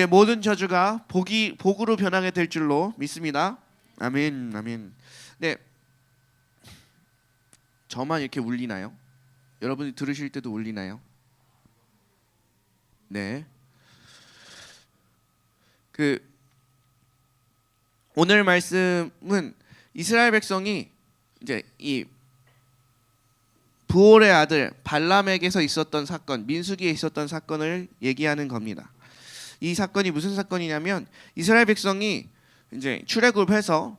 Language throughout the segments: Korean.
우리의 모든 저주가 복으로 변하게 될 줄로 믿습니다. 아멘, 아멘. 네, 저만 이렇게 울리나요? 여러분이 들으실 때도 울리나요? 네. 오늘 말씀은 이스라엘 백성이 이제 이 부올의 아들 발람에게서 있었던 사건, 민수기에 있었던 사건을 얘기하는 겁니다. 이 사건이 무슨 사건이냐면 이스라엘 백성이 이제 출애굽해서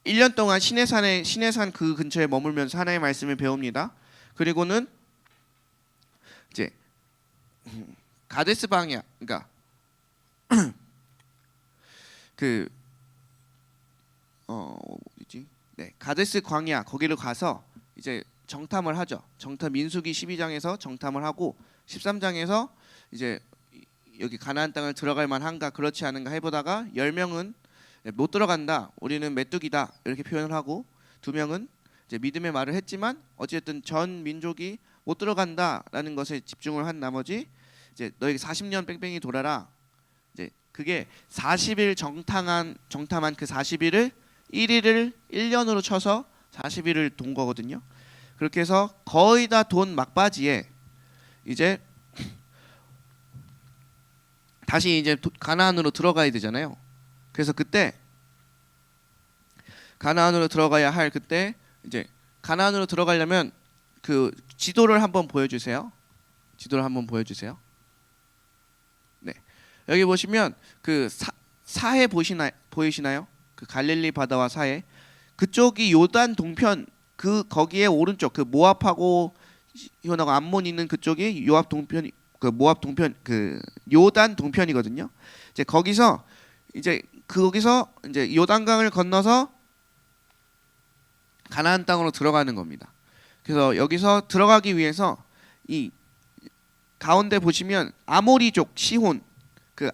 1년 동안 시내산 그 근처에 머물면서 하나님의 말씀을 배웁니다. 그리고는 이제 가데스 방야, 그러니까 가데스 광야 거기를 가서 이제 정탐을 하죠. 민수기 12장에서 정탐을 하고 13장에서 이제 여기 가나안 땅을 들어갈 만한가 그렇지 않은가 해보다가 10명은 못 들어간다, 우리는 메뚜기다 이렇게 표현을 하고 2명은 이제 믿음의 말을 했지만 어쨌든 전 민족이 못 들어간다라는 것에 집중을 한 나머지 이제 너에게 40년 뺑뺑이 돌아라. 이제 그게 40일 정탐한 그 40일을 1일을 1년으로 쳐서 40일을 돈 거거든요. 그렇게 해서 거의 다 돈 막바지에 이제 다시 이제 가나안으로 들어가야 되잖아요. 그래서 그때 가나안으로 들어가야 할 그때 이제 가나안으로 들어가려면 그 지도를 한번 보여주세요. 네, 여기 보시면 그 사해 보이시나요? 그 갈릴리 바다와 사해, 그쪽이 요단 동편, 그 거기에 오른쪽 그 모압하고 시온하고 암몬 있는 그쪽이 요압 동편, 그 모압 동편, 그 요단 동편이거든요. 이제 거기서 이제 요단강을 건너서 가나안 땅으로 들어가는 겁니다. 그래서 여기서 들어가기 위해서 이 가운데 보시면 아모리족 시혼, 그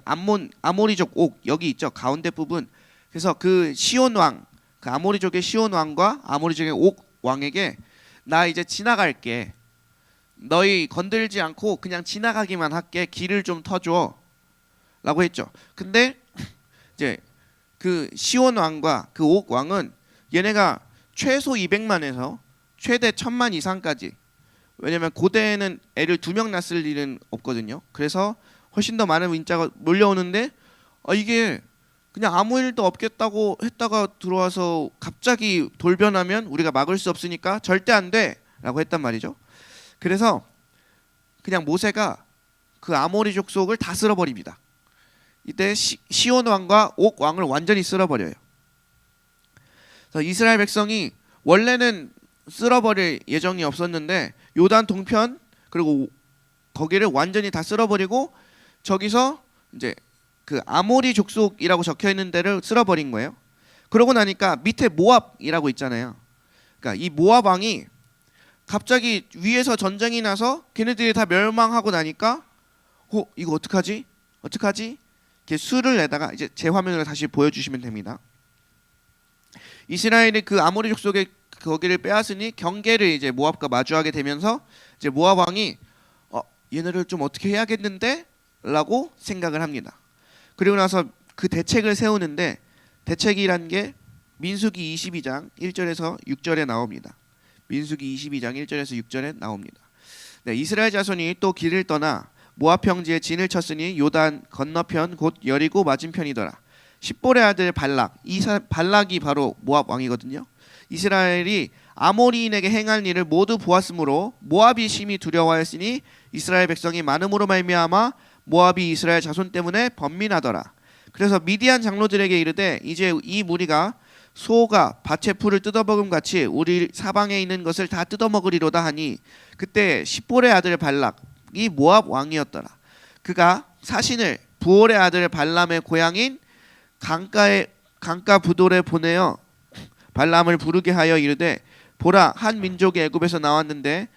아모리족 옥 여기 있죠, 가운데 부분. 그래서 그 시온 왕, 그 아모리족의 시온 왕과 아모리족의 옥 왕에게 나 이제 지나갈게, 너희 건들지 않고 그냥 지나가기만 할게, 길을 좀 터줘 라고 했죠. 근데 이제 그 시온 왕과 그 옥 왕은 얘네가 최소 200만에서 최대 1000만 이상까지, 왜냐면 고대에는 애를 2명 낳았을 일은 없거든요. 그래서 훨씬 더 많은 인자가 몰려오는데 이게 그냥 아무 일도 없겠다고 했다가 들어와서 갑자기 돌변하면 우리가 막을 수 없으니까 절대 안 돼 라고 했단 말이죠. 그래서 그냥 모세가 그 아모리 족속을 다 쓸어버립니다. 이때 시온 왕과 옥 왕을 완전히 쓸어버려요. 그래서 이스라엘 백성이 원래는 쓸어버릴 예정이 없었는데 요단 동편 그리고 거기를 완전히 다 쓸어버리고 저기서 이제 그 아모리 족속이라고 적혀 있는 데를 쓸어버린 거예요. 그러고 나니까 밑에 모압이라고 있잖아요. 그러니까 이 모압 왕이 갑자기 위에서 전쟁이 나서 걔네들이 다 멸망하고 나니까 이거 어떡하지? 이렇게 수를 내다가, 이제 제 화면으로 다시 보여주시면 됩니다. 이스라엘이 그 아모리 족속의 거기를 빼앗으니 경계를 이제 모압과 마주하게 되면서 이제 모압 왕이 얘네를 좀 어떻게 해야겠는데? 라고 생각을 합니다. 그리고 나서 그 대책을 세우는데, 대책이란 게 민수기 22장 1절에서 6절에 나옵니다. 민수기 22장 1절에서 6절에 나옵니다. 네, 이스라엘 자손이 또 길을 떠나 모압 평지에 진을 쳤으니 요단 건너편 곧 여리고 맞은편이더라. 십볼의 아들 발락, 발락이 바로 모압 왕이거든요. 이스라엘이 아모리인에게 행할 일을 모두 보았으므로 모압이 심히 두려워하였으니 이스라엘 백성이 많음으로 말미암아 모압이 이스라엘 자손 때문에 번민하더라. 그래서 미디안 장로들에게 이르되 이제 이 무리가 소가 밭의 풀을 뜯어먹음 같이 우리 사방에 있는 것을 다 뜯어먹으리로다 하니, 그때 십볼의 아들 발락이 모압 왕이었더라. 그가 사신을 부올의 아들 발람의 고향인 강가 부돌에 보내어 발람을 부르게 하여 이르되 보라, 한 민족이 애굽에서 나왔는데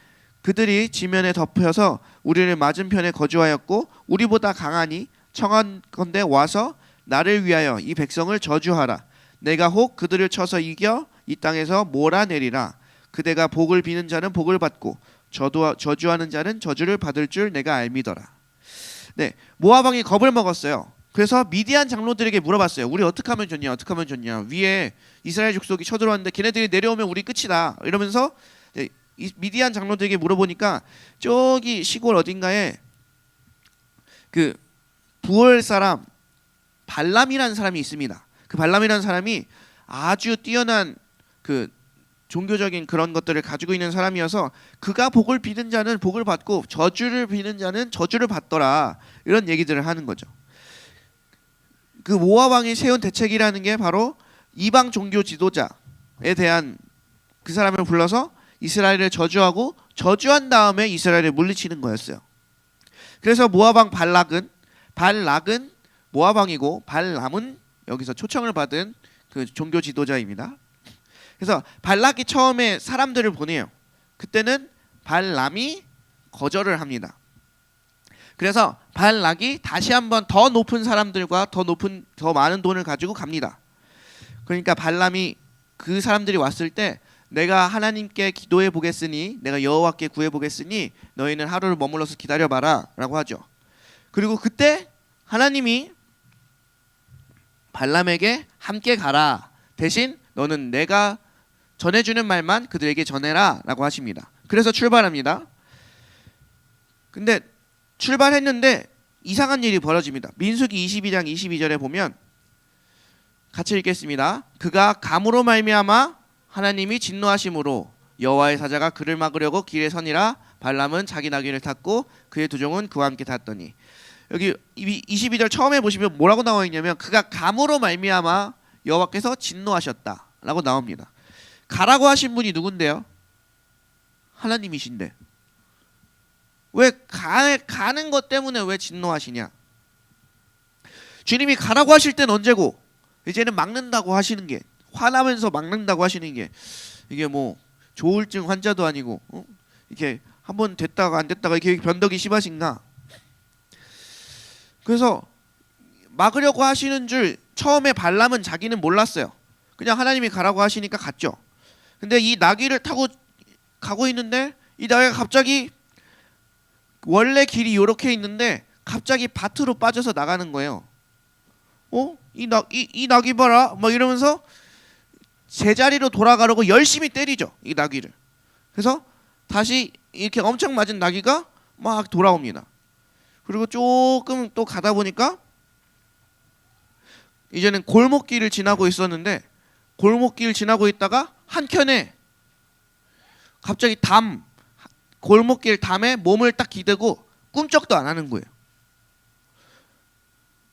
그들이 지면에 덮여서 우리를 맞은편에 거주하였고 우리보다 강하니 청한건대 와서 나를 위하여 이 백성을 저주하라. 내가 혹 그들을 쳐서 이겨 이 땅에서 몰아내리라. 그대가 복을 비는 자는 복을 받고 저주하는 자는 저주를 받을 줄 내가 알미더라. 네, 모압 왕이 겁을 먹었어요. 그래서 미디안 장로들에게 물어봤어요. 우리 어떻게 하면 좋냐? 어떻게 하면 좋냐? 위에 이스라엘 족속이 쳐들어왔는데 걔네들이 내려오면 우리 끝이다. 이러면서 이 미디안 장로들에게 물어보니까 저기 시골 어딘가에 그 부월 사람 발람이라는 사람이 있습니다. 그 발람이라는 사람이 아주 뛰어난 그 종교적인 그런 것들을 가지고 있는 사람이어서 그가 복을 비는 자는 복을 받고 저주를 비는 자는 저주를 받더라. 이런 얘기들을 하는 거죠. 그 모압 왕이 세운 대책이라는 게 바로 이방 종교 지도자에 대한 그 사람을 불러서 이스라엘을 저주하고 저주한 다음에 이스라엘을 물리치는 거였어요. 그래서 모압 왕 발락은 모압 왕이고 발람은 여기서 초청을 받은 그 종교 지도자입니다. 그래서 발락이 처음에 사람들을 보내요. 그때는 발람이 거절을 합니다. 그래서 발락이 다시 한번 더 높은 사람들과 더 많은 돈을 가지고 갑니다. 그러니까 발람이 그 사람들이 왔을 때 내가 하나님께 기도해 보겠으니 내가 여호와께 구해 보겠으니 너희는 하루를 머물러서 기다려 봐라라고 하죠. 그리고 그때 하나님이 발람에게 함께 가라. 대신 너는 내가 전해주는 말만 그들에게 전해라라고 하십니다. 그래서 출발합니다. 근데 출발했는데 이상한 일이 벌어집니다. 민수기 22장 22절에 보면 같이 읽겠습니다. 그가 감으로 말미암아 하나님이 진노하심으로 여호와의 사자가 그를 막으려고 길에 서니라. 발람은 자기 나귀를 탔고 그의 두 종은 그와 함께 탔더니. 여기 22절 처음에 보시면 뭐라고 나와 있냐면 그가 감으로 말미암아 여호와께서 진노하셨다라고 나옵니다. 가라고 하신 분이 누군데요? 하나님이신데 왜 가는 것 때문에 왜 진노하시냐? 주님이 가라고 하실 때는 언제고 이제는 막는다고 하시는 게 화나면서 막는다고 하시는 게 이게 뭐 조울증 환자도 아니고 이렇게 한번 됐다가 안 됐다가 이렇게 변덕이 심하신가? 그래서 막으려고 하시는 줄 처음에 발람은 자기는 몰랐어요. 그냥 하나님이 가라고 하시니까 갔죠. 근데 이 나귀를 타고 가고 있는데 이 나귀가 갑자기 원래 길이 이렇게 있는데 갑자기 밭으로 빠져서 나가는 거예요. 이 나귀 봐라 막 이러면서 제자리로 돌아가려고 열심히 때리죠. 이 나귀를. 그래서 다시 이렇게 엄청 맞은 나귀가 막 돌아옵니다. 그리고 조금 또 가다 보니까 이제는 골목길을 지나고 있었는데 골목길 지나고 있다가 한켠에 갑자기 골목길 담에 몸을 딱 기대고 꿈쩍도 안 하는 거예요.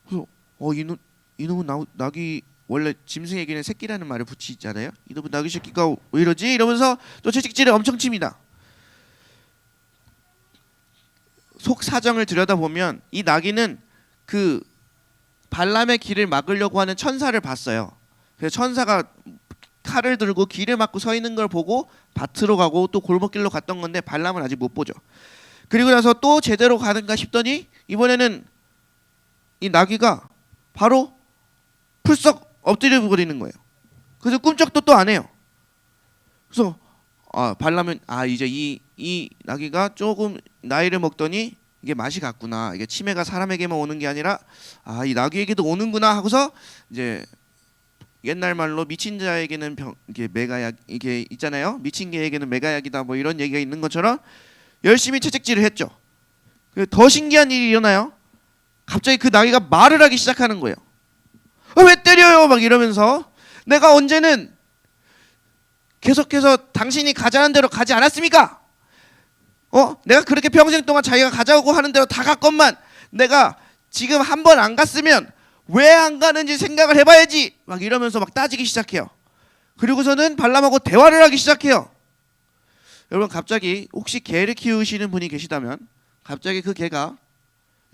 그래서 이놈은 나귀 원래 짐승에게는 새끼라는 말을 붙이잖아요. 이놈은 나귀 새끼가 왜 이러지? 이러면서 또 채찍질을 엄청 칩니다. 속 사정을 들여다보면 이 나귀는 그 발람의 길을 막으려고 하는 천사를 봤어요. 그래서 천사가 칼을 들고 길을 막고 서 있는 걸 보고 밭으로 가고 또 골목길로 갔던 건데 발람은 아직 못 보죠. 그리고 나서 또 제대로 가는가 싶더니 이번에는 이 나귀가 바로 풀썩 엎드려 버리는 거예요. 그래서 꿈쩍도 또 안 해요. 그래서 발람은 이제 이 나귀가 조금 나이를 먹더니 이게 맛이 갔구나. 이게 치매가 사람에게만 오는 게 아니라 이 나귀에게도 오는구나 하고서 이제 옛날 말로 미친 자에게는 이게 메가약 이게 있잖아요. 미친 개에게는 메가약이다 뭐 이런 얘기가 있는 것처럼 열심히 채찍질을 했죠. 더 신기한 일이 일어나요. 갑자기 그 나귀가 말을 하기 시작하는 거예요. 왜 때려요? 막 이러면서 내가 언제는 계속해서 당신이 가자는 대로 가지 않았습니까? 내가 그렇게 평생 동안 자기가 가자고 하는 대로 다 갔건만 내가 지금 한 번 안 갔으면 왜 안 가는지 생각을 해봐야지. 막 이러면서 막 따지기 시작해요. 그리고서는 발람하고 대화를 하기 시작해요. 여러분 갑자기 혹시 개를 키우시는 분이 계시다면 갑자기 그 개가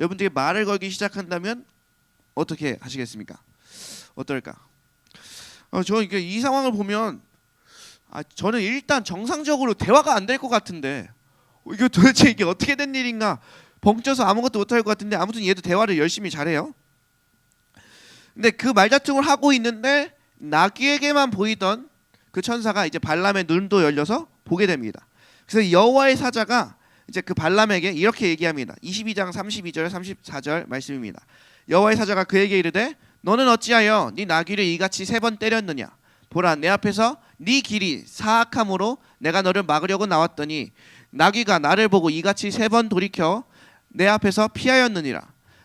여러분들에게 말을 걸기 시작한다면 어떻게 하시겠습니까? 어떨까? 저 이 상황을 보면 저는 일단 정상적으로 대화가 안 될 것 같은데 이게 도대체 이게 어떻게 된 일인가? 벙쪄서 아무것도 못할 것 같은데 아무튼 얘도 대화를 열심히 잘해요. 근데 그 말다툼을 하고 있는데 나귀에게만 보이던 그 천사가 이제 발람의 눈도 열려서 보게 됩니다. 그래서 여호와의 사자가 이제 그 발람에게 이렇게 얘기합니다. 22장 32절 34절 말씀입니다. 여호와의 사자가 그에게 이르되 너는 어찌하여 네 나귀를 이같이 3번 때렸느냐 보라 내 앞에서 네 길이 사악함으로 내가 너를 막으려고 나왔더니 나귀가 나를 보고 이같이 3번 돌이켜 내 앞에서 피하였느니라.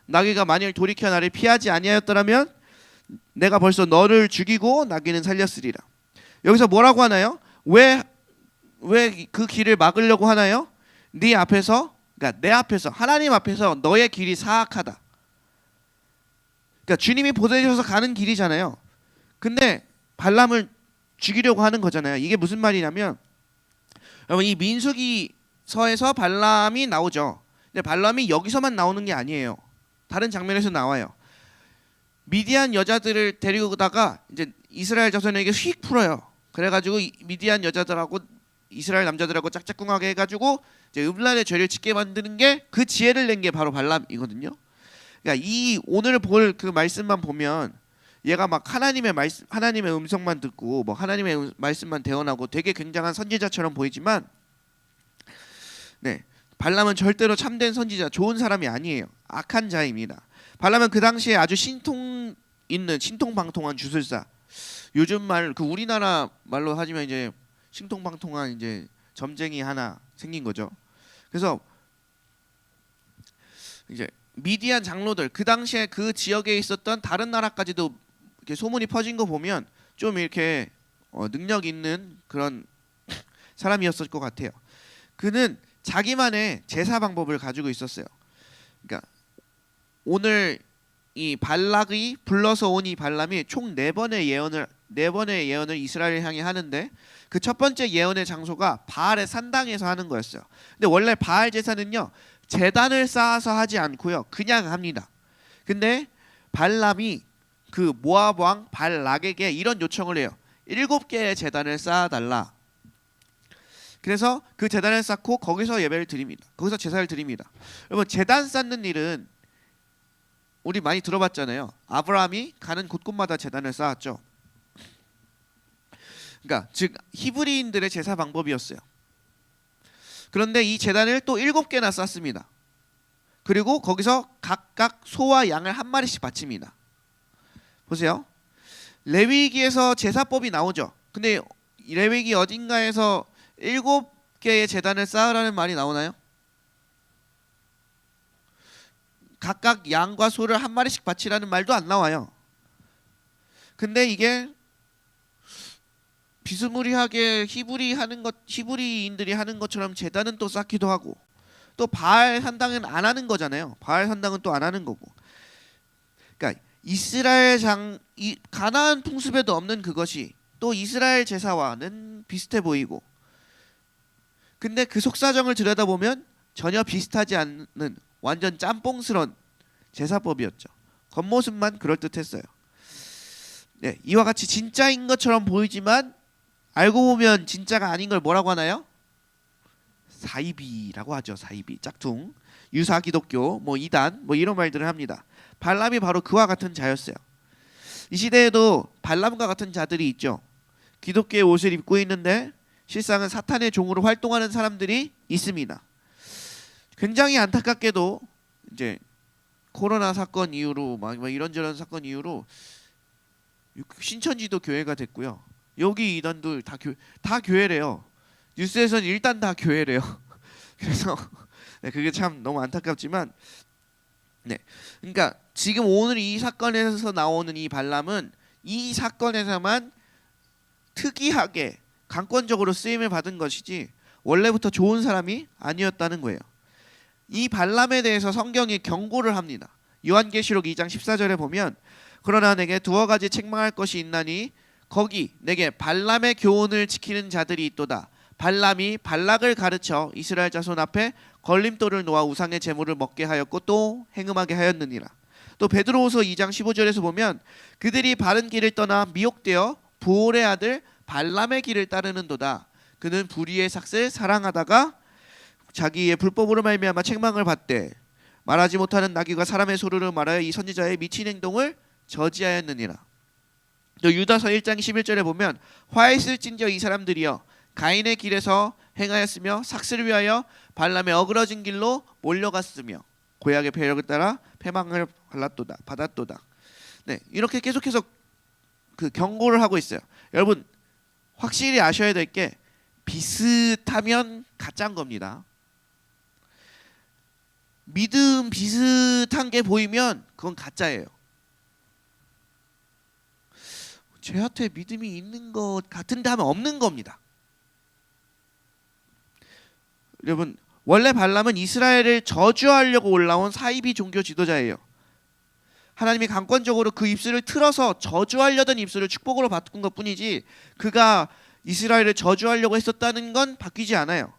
나귀가 만일 돌이켜 나를 피하지 아니하였더라면 내가 벌써 너를 죽이고 나귀는 살렸으리라. 여기서 뭐라고 하나요? 왜 그 길을 막으려고 하나요? 네 앞에서, 그러니까 내 앞에서, 하나님 앞에서 너의 길이 사악하다. 그러니까 주님이 보내셔서 가는 길이잖아요. 근데 발람을 죽이려고 하는 거잖아요. 이게 무슨 말이냐면 여러분 이 민수기서에서 발람이 나오죠. 근데 발람이 여기서만 나오는 게 아니에요. 다른 장면에서 나와요. 미디안 여자들을 데리고 오다가 이제 이스라엘 자손에게 휙 풀어요. 그래가지고 미디안 여자들하고 이스라엘 남자들하고 짝짝꿍하게 해가지고 이제 음란의 죄를 짓게 만드는 게 그 지혜를 낸 게 바로 발람이거든요. 그러니까 이 오늘 볼 그 말씀만 보면 얘가 막 하나님의 음성만 듣고 뭐 하나님의 말씀만 대언하고 되게 굉장한 선지자처럼 보이지만, 네, 발람은 절대로 참된 선지자, 좋은 사람이 아니에요. 악한 자입니다. 발람은 그 당시에 아주 신통방통한 주술사. 요즘 말 그 우리나라 말로 하지만 이제 신통방통한 이제 점쟁이 하나 생긴 거죠. 그래서 이제 미디안 장로들 그 당시에 그 지역에 있었던 다른 나라까지도 이렇게 소문이 퍼진 거 보면 좀 이렇게 능력 있는 그런 사람이었을 것 같아요. 그는 자기만의 제사 방법을 가지고 있었어요. 그러니까 오늘 이 발락이 불러서 온 이 발람이 총 4번의 예언을 이스라엘을 향해 하는데 그 첫 번째 예언의 장소가 바알의 산당에서 하는 거였어요. 근데 원래 바알 제사는요 제단을 쌓아서 하지 않고요 그냥 합니다. 근데 발람이 그 모압 왕 발락에게 이런 요청을 해요. 7개의 제단을 쌓아달라. 그래서 그 제단을 쌓고 거기서 예배를 드립니다. 거기서 제사를 드립니다. 여러분 제단 쌓는 일은 우리 많이 들어봤잖아요. 아브라함이 가는 곳곳마다 제단을 쌓았죠. 그러니까 즉 히브리인들의 제사 방법이었어요. 그런데 이 제단을 또 7개나 쌓습니다. 그리고 거기서 각각 소와 양을 한 마리씩 바칩니다. 보세요. 레위기에서 제사법이 나오죠. 근데 레위기 어딘가에서 7개의 제단을 쌓으라는 말이 나오나요? 각각 양과 소를 한 마리씩 바치라는 말도 안 나와요. 근데 이게 비스무리하게 히브리인들이 하는 것처럼 제단은 또 쌓기도 하고 또 바알 산당은 안 하는 거잖아요. 바알 산당은 또 안 하는 거고. 그러니까 가나안 풍습에도 없는 그것이 또 이스라엘 제사와는 비슷해 보이고, 근데 그 속사정을 들여다보면 전혀 비슷하지 않는 완전 짬뽕스런 제사법이었죠. 겉모습만 그럴듯했어요. 네, 이와 같이 진짜인 것처럼 보이지만 알고 보면 진짜가 아닌 걸 뭐라고 하나요? 사이비라고 하죠. 사이비, 짝퉁, 유사 기독교, 뭐 이단, 뭐 이런 말들을 합니다. 발람이 바로 그와 같은 자였어요. 이 시대에도 발람과 같은 자들이 있죠. 기독교의 옷을 입고 있는데 실상은 사탄의 종으로 활동하는 사람들이 있습니다. 굉장히 안타깝게도 이제 코로나 사건 이후로 막 이런저런 사건 이후로 신천지도 교회가 됐고요. 여기 이단도 다 교회래요. 뉴스에서는 일단 다 교회래요. 그래서 네, 그게 참 너무 안타깝지만, 네, 그러니까 지금 오늘 이 사건에서 나오는 이 발람은 이 사건에서만 특이하게 강권적으로 쓰임을 받은 것이지 원래부터 좋은 사람이 아니었다는 거예요. 이 발람에 대해서 성경이 경고를 합니다. 요한계시록 2장 14절에 보면 그러나 내게 2가지 책망할 것이 있나니 거기 내게 발람의 교훈을 지키는 자들이 있도다. 발람이 발락을 가르쳐 이스라엘 자손 앞에 걸림돌을 놓아 우상의 제물을 먹게 하였고 또 행음하게 하였느니라. 또 베드로후서 2장 15절에서 보면 그들이 바른 길을 떠나 미혹되어 부올의 아들 발람의 길을 따르는도다. 그는 불의의 삭을 사랑하다가 자기의 불법으로 말미암아 책망을 받되 말하지 못하는 나귀가 사람의 소리를 말하여 이 선지자의 미친 행동을 저지하였느니라. 또 유다서 1장 11절에 보면 화했을진저 이 사람들이여 가인의 길에서 행하였으며 삭스를 위하여 발람의 어그러진 길로 몰려갔으며 고약의 패력을 따라 패망을 받았도다. 네, 이렇게 계속해서 그 경고를 하고 있어요. 여러분 확실히 아셔야 될 게 비슷하면 가짜인 겁니다. 믿음 비슷한 게 보이면 그건 가짜예요. 쟤한테 믿음이 있는 것 같은데 하면 없는 겁니다. 여러분 원래 발람은 이스라엘을 저주하려고 올라온 사이비 종교 지도자예요. 하나님이 강권적으로 그 입술을 틀어서 저주하려던 입술을 축복으로 바꾼 것뿐이지 그가 이스라엘을 저주하려고 했었다는 건 바뀌지 않아요.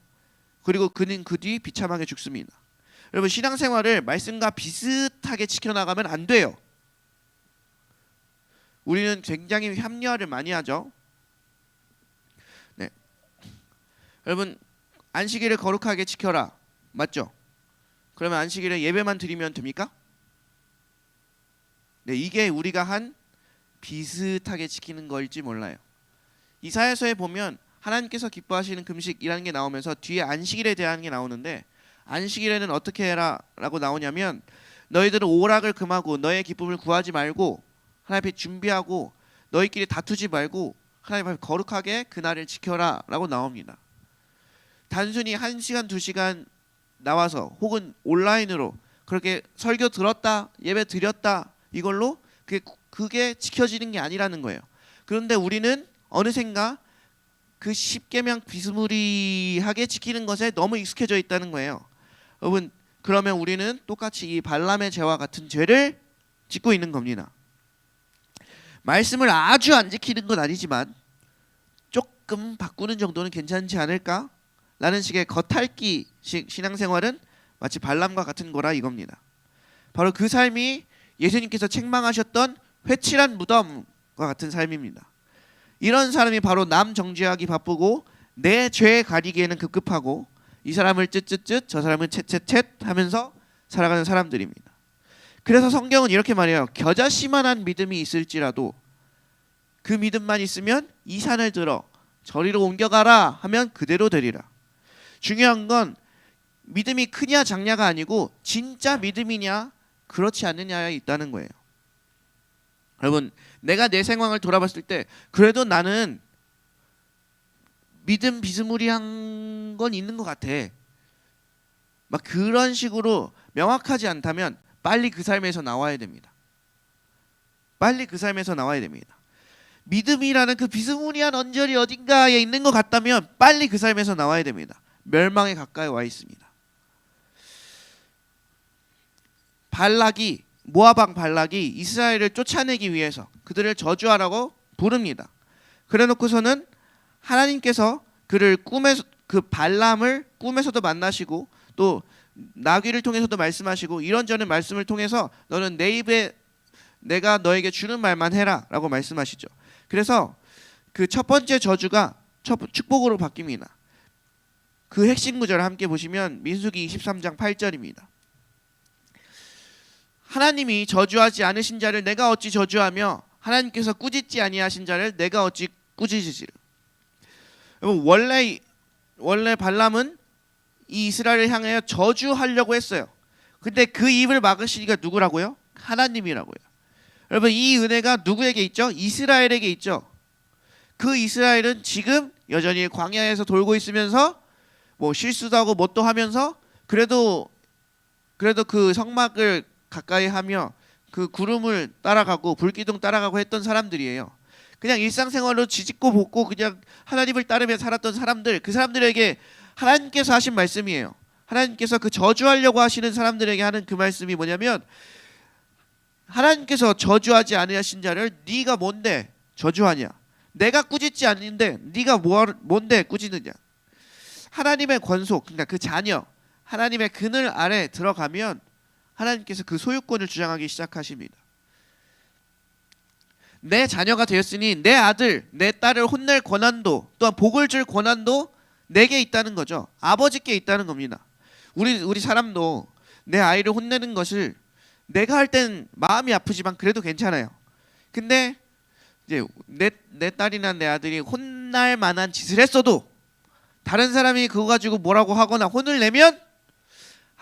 그리고 그는 그 뒤 비참하게 죽습니다. 여러분 신앙생활을 말씀과 비슷하게 지켜나가면 안 돼요. 우리는 굉장히 합리화를 많이 하죠. 네. 여러분 안식일을 거룩하게 지켜라. 맞죠? 그러면 안식일에 예배만 드리면 됩니까? 네, 이게 우리가 한 비슷하게 지키는 걸지 몰라요. 이사야서에 보면 하나님께서 기뻐하시는 금식이라는 게 나오면서 뒤에 안식일에 대한 게 나오는데 안식일에는 어떻게 해라 라고 나오냐면 너희들은 오락을 금하고 너의 기쁨을 구하지 말고 하나님 앞에 준비하고 너희끼리 다투지 말고 하나님 앞에 거룩하게 그날을 지켜라 라고 나옵니다. 단순히 1시간 2시간 나와서 혹은 온라인으로 그렇게 설교 들었다 예배 드렸다 이걸로 그게 지켜지는 게 아니라는 거예요. 그런데 우리는 어느샌가 그 10계명 비스무리하게 지키는 것에 너무 익숙해져 있다는 거예요. 여러분 그러면 우리는 똑같이 이 발람의 죄와 같은 죄를 짓고 있는 겁니다. 말씀을 아주 안 지키는 건 아니지만 조금 바꾸는 정도는 괜찮지 않을까? 라는 식의 겉핥기식 신앙생활은 마치 발람과 같은 거라 이겁니다. 바로 그 삶이 예수님께서 책망하셨던 회칠한 무덤과 같은 삶입니다. 이런 사람이 바로 남 정죄하기 바쁘고 내 죄 가리기에는 급급하고 이 사람을 쯧쯧쯧 저 사람을 챗챗챗 하면서 살아가는 사람들입니다. 그래서 성경은 이렇게 말해요. 겨자씨만한 믿음이 있을지라도 그 믿음만 있으면 이 산을 들어 저리로 옮겨가라 하면 그대로 되리라. 중요한 건 믿음이 크냐 작냐가 아니고 진짜 믿음이냐 그렇지 않느냐에 있다는 거예요. 여러분 내가 내 생활을 돌아봤을 때 그래도 나는 믿음 비스무리한 건 있는 것 같아. 막 그런 식으로 명확하지 않다면 빨리 그 삶에서 나와야 됩니다. 빨리 그 삶에서 나와야 됩니다. 믿음이라는 그 비스무리한 언저리 어딘가에 있는 것 같다면 빨리 그 삶에서 나와야 됩니다. 멸망에 가까이 와 있습니다. 모압 왕 발락이 이스라엘을 쫓아내기 위해서 그들을 저주하라고 부릅니다. 그래놓고서는 하나님께서 그를 그 발람을 꿈에서도 만나시고 또 나귀를 통해서도 말씀하시고 이런저런 말씀을 통해서 너는 내 입에 내가 너에게 주는 말만 해라 라고 말씀하시죠. 그래서 그 첫 번째 저주가 축복으로 바뀝니다. 그 핵심 구절을 함께 보시면 민수기 23장 8절입니다. 하나님이 저주하지 않으신 자를 내가 어찌 저주하며 하나님께서 꾸짖지 아니하신 자를 내가 어찌 꾸짖으시리. 여러분 원래 발람은 이 이스라엘을 향하여 저주하려고 했어요. 근데 그 입을 막으시니까 누구라고요? 하나님이라고요. 여러분 이 은혜가 누구에게 있죠? 이스라엘에게 있죠. 그 이스라엘은 지금 여전히 광야에서 돌고 있으면서 뭐 실수도 하고 뭣도 하면서 그래도 그 성막을 가까이 하며 그 구름을 따라가고 불기둥 따라가고 했던 사람들이에요. 그냥 일상생활로 지짓고 볶고 그냥 하나님을 따르며 살았던 사람들, 그 사람들에게 하나님께서 하신 말씀이에요. 하나님께서 그 저주하려고 하시는 사람들에게 하는 그 말씀이 뭐냐면 하나님께서 저주하지 아니하신 자를 네가 뭔데 저주하냐? 내가 꾸짖지 않는데 네가 뭔데 꾸짖느냐? 하나님의 권속, 그러니까 그 자녀, 하나님의 그늘 아래 들어가면 하나님께서 그 소유권을 주장하기 시작하십니다. 내 자녀가 되었으니 내 아들, 내 딸을 혼낼 권한도 또한 복을 줄 권한도 내게 있다는 거죠. 아버지께 있다는 겁니다. 우리 사람도 내 아이를 혼내는 것을 내가 할 땐 마음이 아프지만 그래도 괜찮아요. 근데 이제 내 딸이나 내 아들이 혼날 만한 짓을 했어도 다른 사람이 그거 가지고 뭐라고 하거나 혼을 내면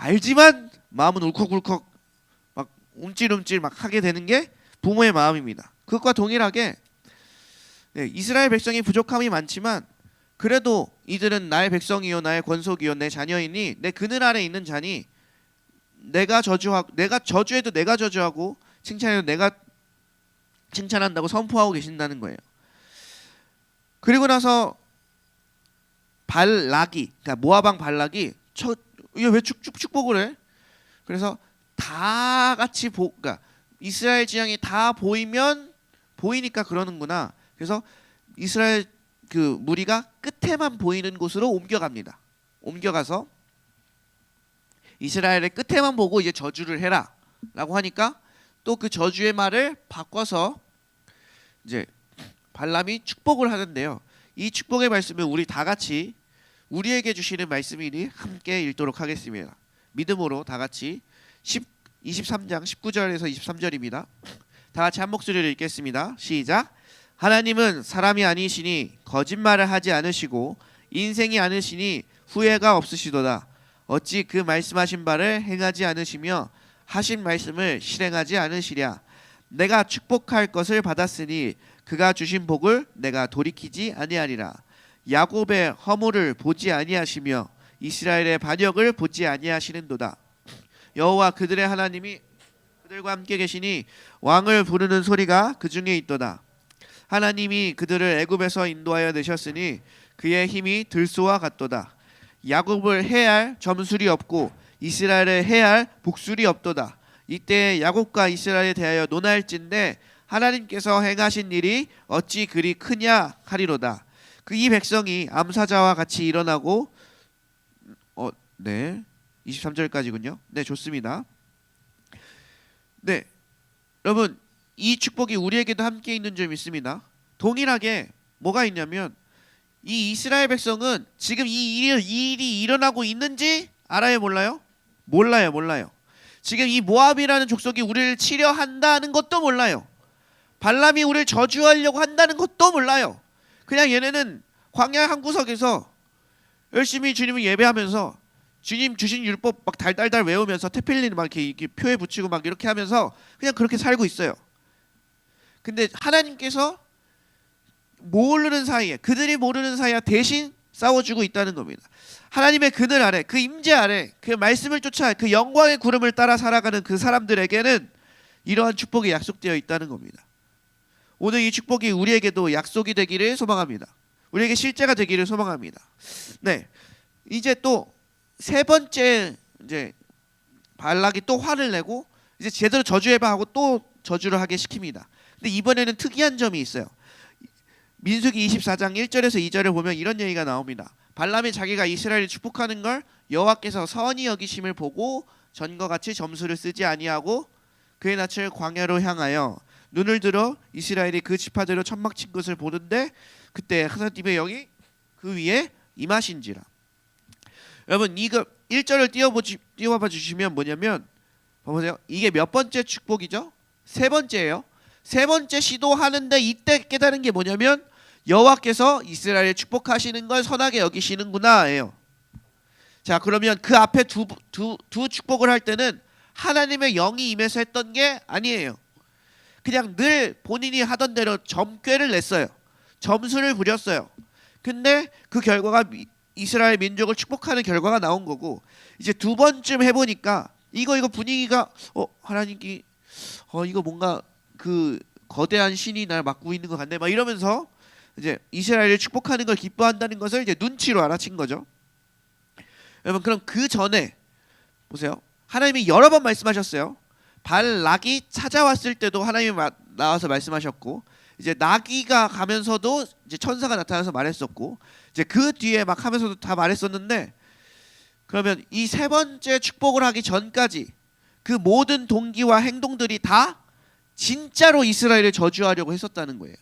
알지만 마음은 울컥울컥 막 움찔움찔 막 하게 되는 게 부모의 마음입니다. 그것과 동일하게 이스라엘 백성이 부족함이 많지만 그래도 이들은 나의 백성이요 나의 권속이요 내 자녀이니 내 그늘 아래 있는 자니 내가 저주해도 내가 저주하고 칭찬해도 내가 칭찬한다고 선포하고 계신다는 거예요. 그리고 나서 발락이, 그러니까 모압 왕 발락이 이게 왜 축복을 해? 그래서 다 같이 그러니까 이스라엘 지향이 다 보이니까 그러는구나. 그래서 이스라엘 그 무리가 끝에만 보이는 곳으로 옮겨갑니다. 옮겨가서 이스라엘의 끝에만 보고 이제 저주를 해라라고 하니까 또 그 저주의 말을 바꿔서 이제 발람이 축복을 하는데요. 이 축복의 말씀을 우리 다 같이 우리에게 주시는 말씀이니 함께 읽도록 하겠습니다. 믿음으로 다 같이 23장 19절에서 23절입니다. 다 같이 한 목소리로 읽겠습니다. 시작. 하나님은 사람이 아니시니 거짓말을 하지 않으시고 인생이 아니시니 후회가 없으시도다. 어찌 그 말씀하신 바를 행하지 않으시며 하신 말씀을 실행하지 않으시랴. 내가 축복할 것을 받았으니 그가 주신 복을 내가 돌이키지 아니하리라. 야곱의 허물을 보지 아니하시며 이스라엘의 반역을 보지 아니하시는도다. 여호와 그들의 하나님이 그들과 함께 계시니 왕을 부르는 소리가 그 중에 있도다. 하나님이 그들을 애굽에서 인도하여 내셨으니 그의 힘이 들소와 같도다. 야곱을 해할 점술이 없고 이스라엘을 해할 복술이 없도다. 이때 야곱과 이스라엘에 대하여 논할진대 하나님께서 행하신 일이 어찌 그리 크냐 하리로다. 그 이 백성이 암사자와 같이 일어나고 23절까지군요. 네, 좋습니다. 네, 여러분 이 축복이 우리에게도 함께 있는 줄 믿습니다. 동일하게 뭐가 있냐면 이 이스라엘 백성은 지금 이 일이 일어나고 있는지 알아요, 몰라요? 몰라요. 지금 이 모압이라는 족속이 우리를 치려 한다는 것도 몰라요. 발람이 우리를 저주하려고 한다는 것도 몰라요. 그냥 얘네는 광야 한 구석에서 열심히 주님을 예배하면서 주님 주신 율법 막 달달달 외우면서 테필린 막 이렇게 표에 붙이고 막 이렇게 하면서 그냥 그렇게 살고 있어요. 근데 하나님께서 모르는 사이에 그들이 모르는 사이에 대신 싸워주고 있다는 겁니다. 하나님의 그늘 아래 그 임재 아래 그 말씀을 쫓아 그 영광의 구름을 따라 살아가는 그 사람들에게는 이러한 축복이 약속되어 있다는 겁니다. 오늘 이 축복이 우리에게도 약속이 되기를 소망합니다. 우리에게 실제가 되기를 소망합니다. 네, 이제 또 세 번째 이제 발락이 또 화를 내고 이제 제대로 저주해봐 하고 또 저주를 하게 시킵니다. 근데 이번에는 특이한 점이 있어요. 민수기 24장 1절에서 2절을 보면 이런 얘기가 나옵니다. 발람이 자기가 이스라엘을 축복하는 걸 여호와께서 선히 여기심을 보고 전과 같이 점수를 쓰지 아니하고 그의 낯을 광야로 향하여 눈을 들어 이스라엘이 그 지파대로 천막 친 것을 보는데 그때 하나님의 영이 그 위에 임하신지라. 여러분 이거 1절을 띄워봐 주시면 뭐냐면 보세요. 이게 몇 번째 축복이죠? 세 번째예요. 세 번째 시도하는데 이때 깨달은 게 뭐냐면 여호와께서 이스라엘을 축복하시는 걸 선하게 여기시는구나예요. 자, 그러면 그 앞에 두 축복을 할 때는 하나님의 영이 임해서 했던 게 아니에요. 그냥 늘 본인이 하던 대로 점괘를 냈어요. 점수를 부렸어요. 근데 그 결과가 이스라엘 민족을 축복하는 결과가 나온 거고, 이제 두 번쯤 해보니까 이거 분위기가 하나님이 이거 뭔가 그 거대한 신이 날 맡고 있는 것 같네 막 이러면서 이제 이스라엘을 축복하는 걸 기뻐한다는 것을 이제 눈치로 알아챈 거죠. 여러분 그럼 그 전에 보세요. 하나님이 여러 번 말씀하셨어요. 발락이 찾아왔을 때도 하나님이 나와서 말씀하셨고, 이제 나귀가 가면서도 이제 천사가 나타나서 말했었고, 이제 그 뒤에 막 하면서도 다 말했었는데, 그러면 이 세 번째 축복을 하기 전까지 그 모든 동기와 행동들이 다 진짜로 이스라엘을 저주하려고 했었다는 거예요.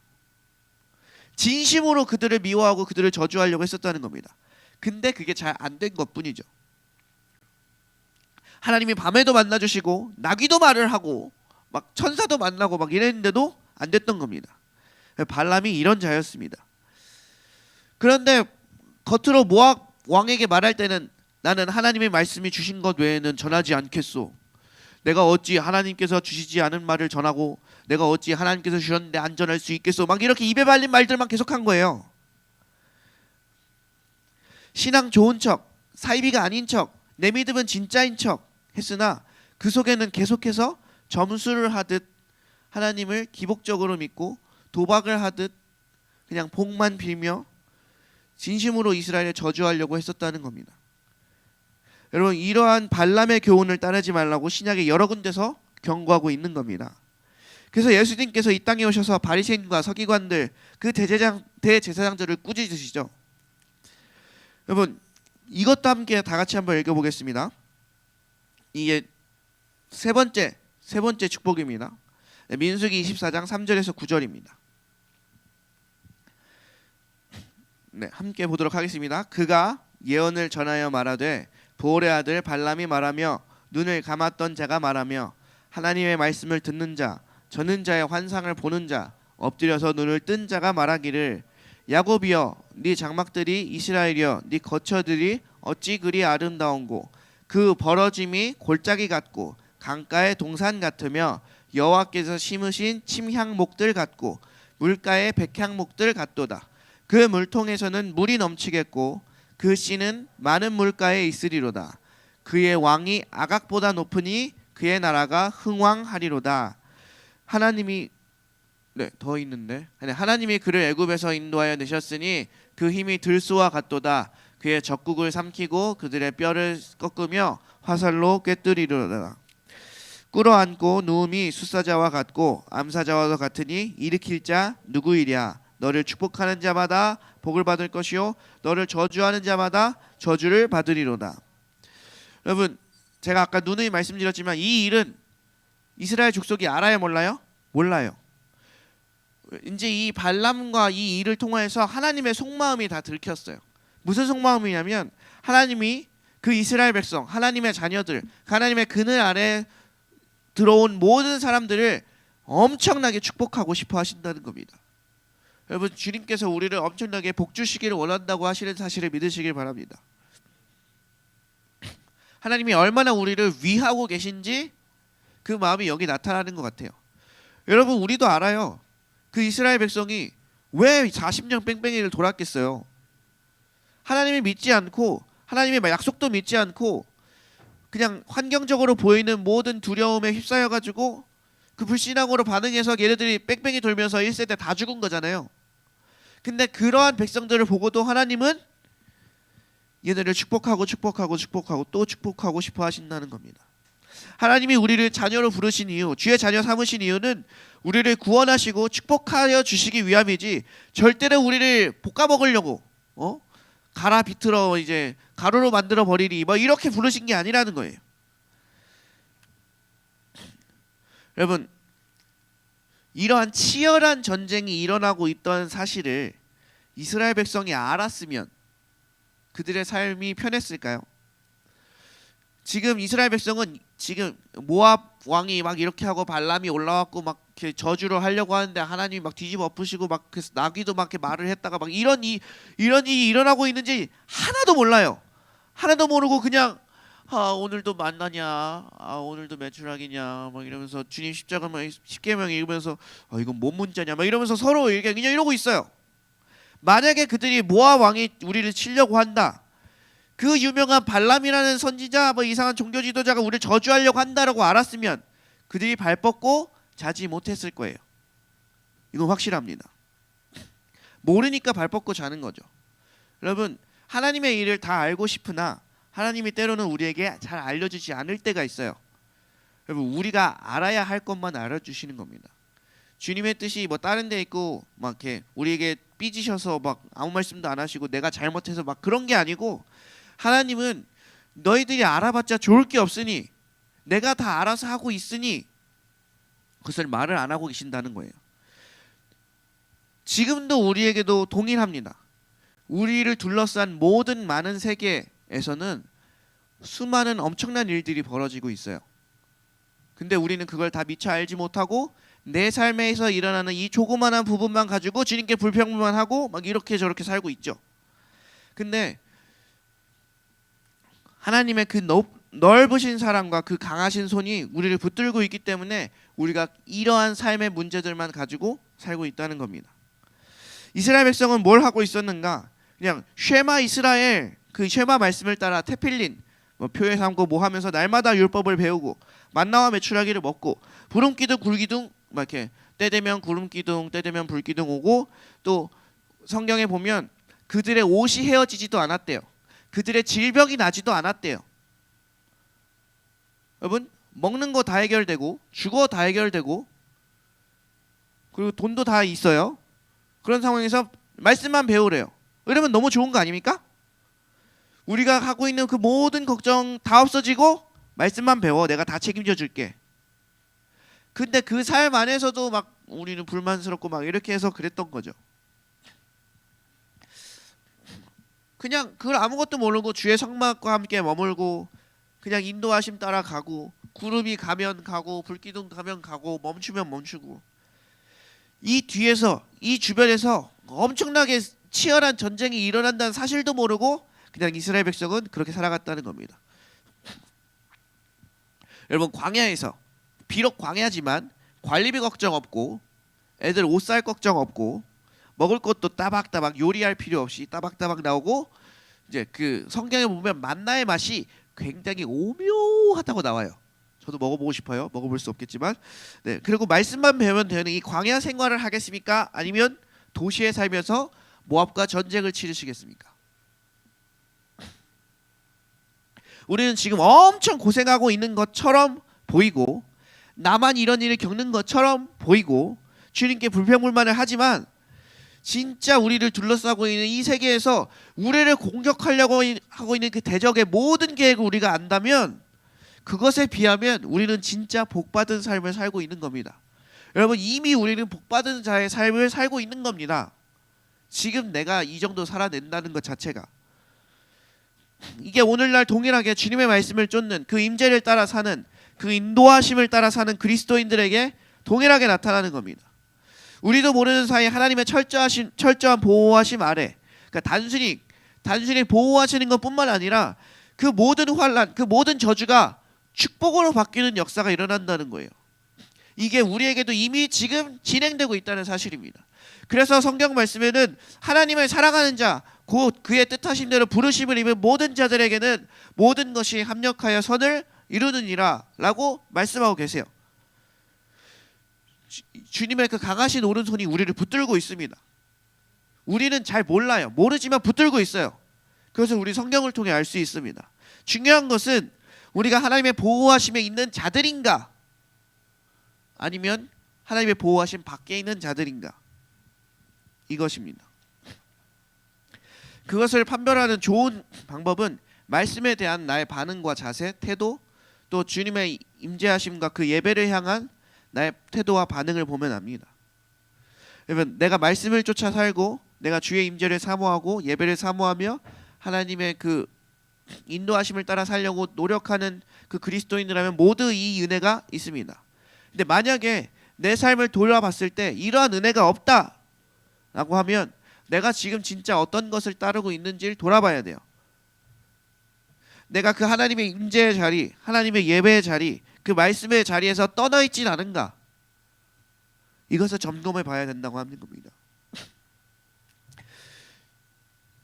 진심으로 그들을 미워하고 그들을 저주하려고 했었다는 겁니다. 근데 그게 잘 안 된 것뿐이죠. 하나님이 밤에도 만나주시고 나귀도 말을 하고 막 천사도 만나고 막 이랬는데도 안 됐던 겁니다. 발람이 이런 자였습니다. 그런데 겉으로 모압 왕에게 말할 때는 나는 하나님의 말씀이 주신 것 외에는 전하지 않겠소. 내가 어찌 하나님께서 주시지 않은 말을 전하고 내가 어찌 하나님께서 주셨는데 안 전할 수 있겠소. 막 이렇게 입에 발린 말들만 계속한 거예요. 신앙 좋은 척, 사이비가 아닌 척, 내 믿음은 진짜인 척 했으나 그 속에는 계속해서 점수를 하듯 하나님을 기복적으로 믿고 도박을 하듯 그냥 복만 빌며 진심으로 이스라엘을 저주하려고 했었다는 겁니다. 여러분, 이러한 발람의 교훈을 따르지 말라고 신약의 여러 군데서 경고하고 있는 겁니다. 그래서 예수님께서 이 땅에 오셔서 바리새인과 서기관들 그 대제사장들을 꾸짖으시죠. 여러분, 이것도 함께 다 같이 한번 읽어보겠습니다. 이게 세 번째 축복입니다. 민수기 24장 3절에서 9절입니다. 네, 함께 보도록 하겠습니다. 그가 예언을 전하여 말하되 보올의 아들 발람이 말하며 눈을 감았던 자가 말하며 하나님의 말씀을 듣는 자 저는 자의 환상을 보는 자 엎드려서 눈을 뜬 자가 말하기를 야곱이여 네 장막들이 이스라엘이여 네 거처들이 어찌 그리 아름다운고 그 벌어짐이 골짜기 같고 강가의 동산 같으며 여호와께서 심으신 침향목들 같고 물가의 백향목들 같도다. 그 물통에서는 물이 넘치겠고 그 씨는 많은 물가에 있으리로다. 그의 왕이 아각보다 높으니 그의 나라가 흥왕하리로다. 하나님이 더 있는데 하나님이 그를 애굽에서 인도하여 내셨으니 그 힘이 들소와 같도다. 그의 적국을 삼키고 그들의 뼈를 꺾으며 화살로 꿰뚫이리로다. 꿇어앉고 누움이 숫사자와 같고 암사자와도 같으니 일으킬 자 누구이랴. 너를 축복하는 자마다 복을 받을 것이요 너를 저주하는 자마다 저주를 받으리로다. 여러분, 제가 아까 누누이 말씀드렸지만 이 일은 이스라엘 족속이 알아요, 몰라요? 몰라요. 이제 이 발람과 이 일을 통해서 하나님의 속마음이 다 들켰어요. 무슨 속마음이냐면 하나님이 그 이스라엘 백성, 하나님의 자녀들, 하나님의 그늘 아래 들어온 모든 사람들을 엄청나게 축복하고 싶어 하신다는 겁니다. 여러분, 주님께서 우리를 엄청나게 복 주시기를 원한다고 하시는 사실을 믿으시길 바랍니다. 하나님이 얼마나 우리를 위하고 계신지 그 마음이 여기 나타나는 것 같아요. 여러분, 우리도 알아요. 그 이스라엘 백성이 왜 40년 뺑뺑이를 돌았겠어요. 하나님을 믿지 않고 하나님의 약속도 믿지 않고 그냥 환경적으로 보이는 모든 두려움에 휩싸여가지고 그 불신앙으로 반응해서 얘네들이 뺑뺑이 돌면서 1세대 다 죽은 거잖아요. 근데 그러한 백성들을 보고도 하나님은 얘네를 축복하고 또 축복하고 싶어 하신다는 겁니다. 하나님이 우리를 자녀로 부르신 이유, 주의 자녀 삼으신 이유는 우리를 구원하시고 축복하여 주시기 위함이지 절대로 우리를 볶아먹으려고 가라 비틀어 이제 가루로 만들어 버리리 뭐 이렇게 부르신 게 아니라는 거예요. 여러분, 이러한 치열한 전쟁이 일어나고 있던 사실을 이스라엘 백성이 알았으면 그들의 삶이 편했을까요? 지금 이스라엘 백성은 지금 모압 왕이 막 이렇게 하고 발람이 올라왔고 막 이렇게 저주를 하려고 하는데 하나님이 막 뒤집어 엎으시고 막 그래서 나귀도 막 이렇게 말을 했다가 막 이런 일이 일어나고 있는지 하나도 몰라요. 하나도 모르고 그냥 오늘도 만나냐, 오늘도 매출하기냐, 막 이러면서 주님 십계명 읽으면서 이건 뭔 문자냐, 막 이러면서 서로 이렇게 그냥 이러고 있어요. 만약에 그들이 모압 왕이 우리를 치려고 한다, 그 유명한 발람이라는 선지자, 뭐 이상한 종교 지도자가 우리를 저주하려고 한다라고 알았으면 그들이 발 뻗고 자지 못했을 거예요. 이건 확실합니다. 모르니까 발 뻗고 자는 거죠. 여러분, 하나님의 일을 다 알고 싶으나 하나님이 때로는 우리에게 잘 알려주지 않을 때가 있어요. 여러분, 우리가 알아야 할 것만 알려주시는 겁니다. 주님의 뜻이 뭐 다른 데 있고 막 이렇게 우리에게 삐지셔서 막 아무 말씀도 안 하시고 내가 잘못해서 막 그런 게 아니고, 하나님은 너희들이 알아봤자 좋을 게 없으니 내가 다 알아서 하고 있으니 그것을 말을 안 하고 계신다는 거예요. 지금도 우리에게도 동일합니다. 우리를 둘러싼 모든 많은 세계에서는 수많은 엄청난 일들이 벌어지고 있어요. 근데 우리는 그걸 다 미처 알지 못하고 내 삶에서 일어나는 이 조그마한 부분만 가지고 주님께 불평만 하고 막 이렇게 저렇게 살고 있죠. 근데 하나님의 그 넓으신 사랑과 그 강하신 손이 우리를 붙들고 있기 때문에 우리가 이러한 삶의 문제들만 가지고 살고 있다는 겁니다. 이스라엘 백성은 뭘 하고 있었는가? 그냥 쉐마 이스라엘, 그 쉐마 말씀을 따라 테필린 표에 삼고 뭐 하면서 날마다 율법을 배우고 만나와 메추라기를 먹고 구름기둥 불기둥 막 이렇게 때 되면 구름기둥 때 되면 불기둥 오고, 또 성경에 보면 그들의 옷이 헤어지지도 않았대요. 그들의 질병이 나지도 않았대요. 여러분, 먹는 거 다 해결되고 주거 다 해결되고 그리고 돈도 다 있어요. 그런 상황에서 말씀만 배우래요. 이러면 너무 좋은 거 아닙니까? 우리가 하고 있는 그 모든 걱정 다 없어지고 말씀만 배워, 내가 다 책임져 줄게. 근데 그 삶 안에서도 막 우리는 불만스럽고 막 이렇게 해서 그랬던 거죠. 그냥 그걸 아무것도 모르고 주의 성막과 함께 머물고 그냥 인도하심 따라 가고, 구름이 가면 가고 불기둥 가면 가고 멈추면 멈추고, 이 뒤에서 이 주변에서 엄청나게 치열한 전쟁이 일어난다는 사실도 모르고 그냥 이스라엘 백성은 그렇게 살아갔다는 겁니다. 여러분, 광야에서 비록 광야지만 관리비 걱정 없고 애들 옷 살 걱정 없고 먹을 것도 따박따박 요리할 필요 없이 따박따박 나오고, 이제 그 성경에 보면 만나의 맛이 굉장히 오묘하다고 나와요. 저도 먹어보고 싶어요. 먹어볼 수 없겠지만, 네, 그리고 말씀만 배우면 되는 이 광야 생활을 하겠습니까? 아니면 도시에 살면서 모압과 전쟁을 치르시겠습니까? 우리는 지금 엄청 고생하고 있는 것처럼 보이고 나만 이런 일을 겪는 것처럼 보이고 주님께 불평불만을 하지만, 진짜 우리를 둘러싸고 있는 이 세계에서 우리를 공격하려고 하고 있는 그 대적의 모든 계획을 우리가 안다면 그것에 비하면 우리는 진짜 복받은 삶을 살고 있는 겁니다. 여러분, 이미 우리는 복받은 자의 삶을 살고 있는 겁니다. 지금 내가 이 정도 살아낸다는 것 자체가, 이게 오늘날 동일하게 주님의 말씀을 쫓는 그 임재를 따라 사는, 그 인도하심을 따라 사는 그리스도인들에게 동일하게 나타나는 겁니다. 우리도 모르는 사이에 하나님의 철저한 보호하심 아래, 그러니까 단순히 보호하시는 것뿐만 아니라 그 모든 환난, 그 모든 저주가 축복으로 바뀌는 역사가 일어난다는 거예요. 이게 우리에게도 이미 지금 진행되고 있다는 사실입니다. 그래서 성경 말씀에는 하나님을 사랑하는 자, 곧 그의 뜻하신 대로 부르심을 입은 모든 자들에게는 모든 것이 합력하여 선을 이루느니라 라고 말씀하고 계세요. 주님의 그 강하신 오른손이 우리를 붙들고 있습니다. 우리는 잘 몰라요. 모르지만 붙들고 있어요. 그것을 우리 성경을 통해 알 수 있습니다. 중요한 것은 우리가 하나님의 보호하심에 있는 자들인가, 아니면 하나님의 보호하심 밖에 있는 자들인가, 이것입니다. 그것을 판별하는 좋은 방법은 말씀에 대한 나의 반응과 자세, 태도, 또 주님의 임재하심과 그 예배를 향한 나의 태도와 반응을 보면 압니다. 여러분, 내가 말씀을 쫓아 살고 내가 주의 임재를 사모하고 예배를 사모하며 하나님의 그 인도하심을 따라 살려고 노력하는 그 그리스도인이라면 모두 이 은혜가 있습니다. 근데 만약에 내 삶을 돌아봤을 때 이러한 은혜가 없다라고 하면 내가 지금 진짜 어떤 것을 따르고 있는지를 돌아봐야 돼요. 내가 그 하나님의 임재의 자리, 하나님의 예배의 자리, 그 말씀의 자리에서 떠나 있진 않은가, 이것을 점검해 봐야 된다고 하는 겁니다.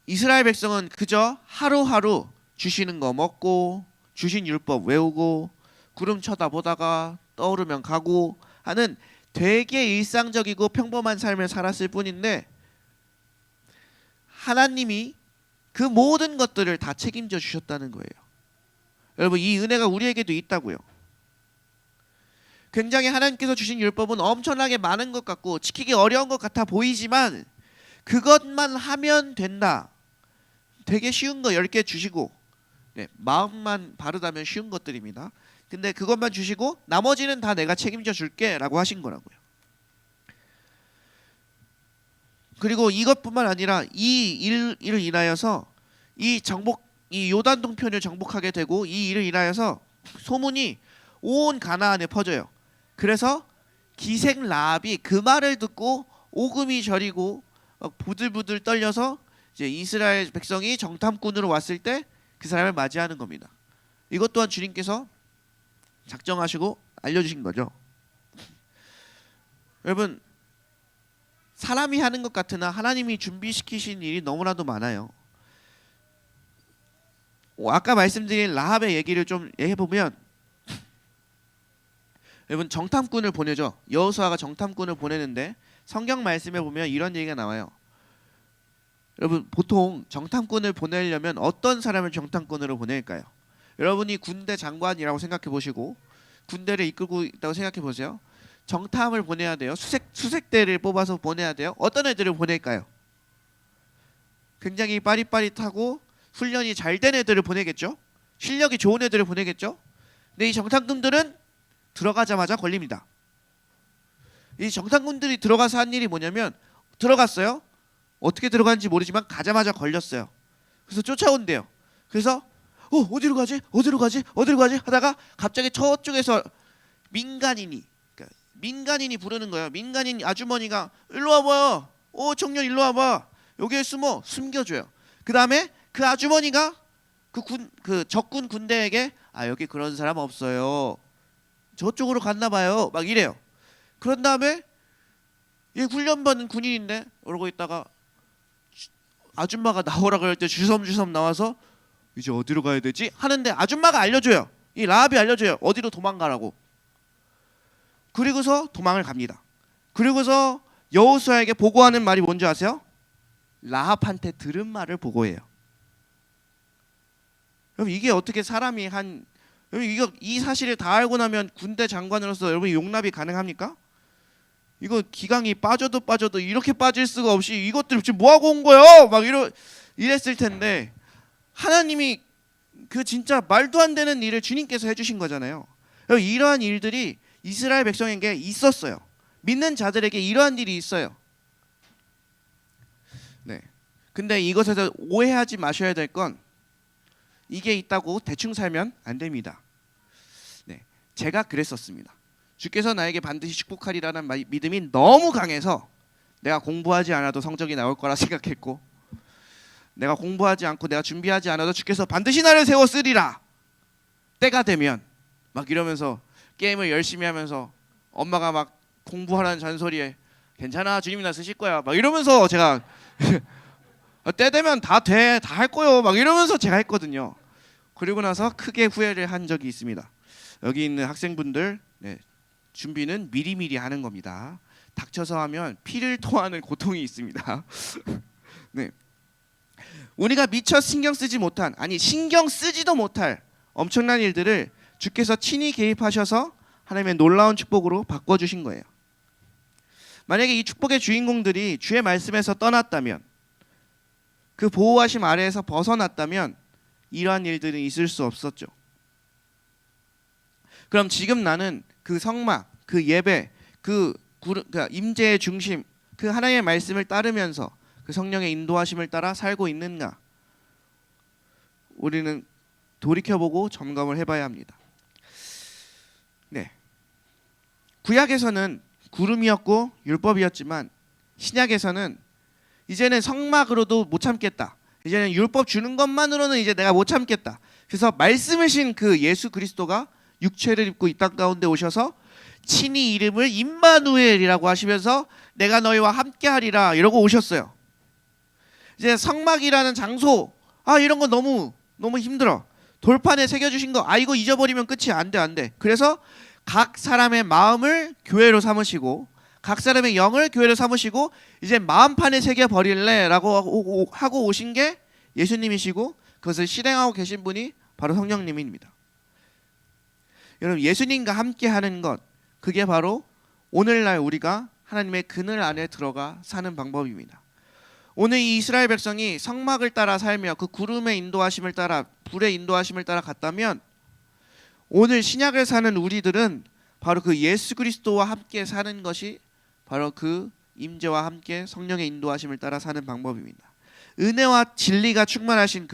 이스라엘 백성은 그저 하루하루 주시는 거 먹고 주신 율법 외우고 구름 쳐다보다가 떠오르면 가고 하는 되게 일상적이고 평범한 삶을 살았을 뿐인데, 하나님이 그 모든 것들을 다 책임져 주셨다는 거예요. 여러분, 이 은혜가 우리에게도 있다고요. 굉장히 하나님께서 주신 율법은 엄청나게 많은 것 같고 지키기 어려운 것 같아 보이지만 그것만 하면 된다. 되게 쉬운 거 10개 주시고, 네, 마음만 바르다면 쉬운 것들입니다. 근데 그것만 주시고 나머지는 다 내가 책임져 줄게 라고 하신 거라고요. 그리고 이것뿐만 아니라 이 일을 인하여서 이 요단 동편을 정복하게 되고, 이 일을 인하여서 소문이 온 가나안에 퍼져요. 그래서 기생 라합이 그 말을 듣고 오금이 저리고 부들부들 떨려서 이제 이스라엘 백성이 정탐꾼으로 왔을 때 그 사람을 맞이하는 겁니다. 이것 또한 주님께서 작정하시고 알려주신 거죠. 여러분, 사람이 하는 것 같으나 하나님이 준비시키신 일이 너무나도 많아요. 아까 말씀드린 라합의 얘기를 좀 해보면, 여러분 정탐꾼을 보내죠. 여호수아가 정탐꾼을 보내는데 성경 말씀에 보면 이런 얘기가 나와요. 여러분 보통 정탐꾼을 보내려면 어떤 사람을 정탐꾼으로 보낼까요? 여러분이 군대 장관이라고 생각해 보시고 군대를 이끌고 있다고 생각해 보세요. 정탐을 보내야 돼요. 수색대를 뽑아서 보내야 돼요. 어떤 애들을 보낼까요? 굉장히 빠릿빠릿하고 훈련이 잘 된 애들을 보내겠죠. 실력이 좋은 애들을 보내겠죠. 근데 이 정탐꾼들은 들어가자마자 걸립니다. 이 정탐꾼들이 들어가서 한 일이 뭐냐면, 들어갔어요. 어떻게 들어간지 모르지만 가자마자 걸렸어요. 그래서 쫓아온대요. 그래서 어디로 가지? 어디로 가지? 어디로 가지? 하다가 갑자기 저쪽에서 민간인이 부르는 거예요. 민간인 아주머니가 일로 와봐요. 청년 일로 와봐. 여기에 숨겨줘요. 그 다음에 그 아주머니가 그 적군 군대에게 여기 그런 사람 없어요. 저쪽으로 갔나 봐요. 막 이래요. 그런 다음에 이 훈련받은 군인인데 그러고 있다가 아줌마가 나오라 그럴 때 주섬주섬 나와서 이제 어디로 가야 되지? 하는데 아줌마가 알려줘요. 이 라합이 알려줘요. 어디로 도망가라고. 그리고서 도망을 갑니다. 그리고서 여호수아에게 보고하는 말이 뭔지 아세요? 라합한테 들은 말을 보고해요. 여러분 이게 어떻게 사람이 여러분 이 사실을 다 알고 나면 군대 장관으로서 여러분 용납이 가능합니까? 이거 기강이 빠져도 이렇게 빠질 수가 없이 이것들 지금 뭐 하고 온 거예요? 막 이랬을 텐데 하나님이 그 진짜 말도 안 되는 일을 주님께서 해주신 거잖아요. 여러분 이러한 일들이 이스라엘 백성에게 있었어요. 믿는 자들에게 이러한 일이 있어요. 네. 근데 이것에서 오해하지 마셔야 될 건 이게 있다고 대충 살면 안 됩니다. 네. 제가 그랬었습니다. 주께서 나에게 반드시 축복하리라는 믿음이 너무 강해서 내가 공부하지 않아도 성적이 나올 거라 생각했고, 내가 공부하지 않고 내가 준비하지 않아도 주께서 반드시 나를 세워 쓰리라. 때가 되면 막 이러면서 게임을 열심히 하면서 엄마가 막 공부하라는 잔소리에 괜찮아 주님이 나 쓰실 거야 막 이러면서 제가 때 되면 다 할 거요 막 이러면서 제가 했거든요. 그리고 나서 크게 후회를 한 적이 있습니다. 여기 있는 학생분들, 네, 준비는 미리미리 하는 겁니다. 닥쳐서 하면 피를 토하는 고통이 있습니다. 네, 우리가 미처 신경 쓰지도 못할 엄청난 일들을 주께서 친히 개입하셔서 하나님의 놀라운 축복으로 바꿔주신 거예요. 만약에 이 축복의 주인공들이 주의 말씀에서 떠났다면, 그 보호하심 아래에서 벗어났다면 이러한 일들은 있을 수 없었죠. 그럼 지금 나는 그 성막, 그 예배, 그 임재의 중심, 그 하나님의 말씀을 따르면서 그 성령의 인도하심을 따라 살고 있는가? 우리는 돌이켜보고 점검을 해봐야 합니다. 네, 구약에서는 구름이었고 율법이었지만 신약에서는 이제는 성막으로도 못 참겠다. 이제는 율법 주는 것만으로는 이제 내가 못 참겠다. 그래서 말씀이신 그 예수 그리스도가 육체를 입고 이 땅 가운데 오셔서 친히 이름을 임마누엘이라고 하시면서 내가 너희와 함께하리라 이러고 오셨어요. 이제 성막이라는 장소, 이런 거 너무 힘들어. 돌판에 새겨주신 거, 이거 잊어버리면 끝이 안 돼. 그래서 각 사람의 마음을 교회로 삼으시고 각 사람의 영을 교회로 삼으시고 이제 마음판에 새겨버릴래라고 하고 오신 게 예수님이시고, 그것을 실행하고 계신 분이 바로 성령님입니다. 여러분 예수님과 함께하는 것, 그게 바로 오늘날 우리가 하나님의 그늘 안에 들어가 사는 방법입니다. 오늘 이 이스라엘 백성이 성막을 따라 살며 그 구름의 인도하심을 따라, 불의 인도하심을 따라 갔다면, 오늘 신약을 사는 우리들은 바로 그 예수 그리스도와 함께 사는 것이 바로 그 임재와 함께 성령의 인도하심을 따라 사는 방법입니다. 은혜와 진리가 충만하신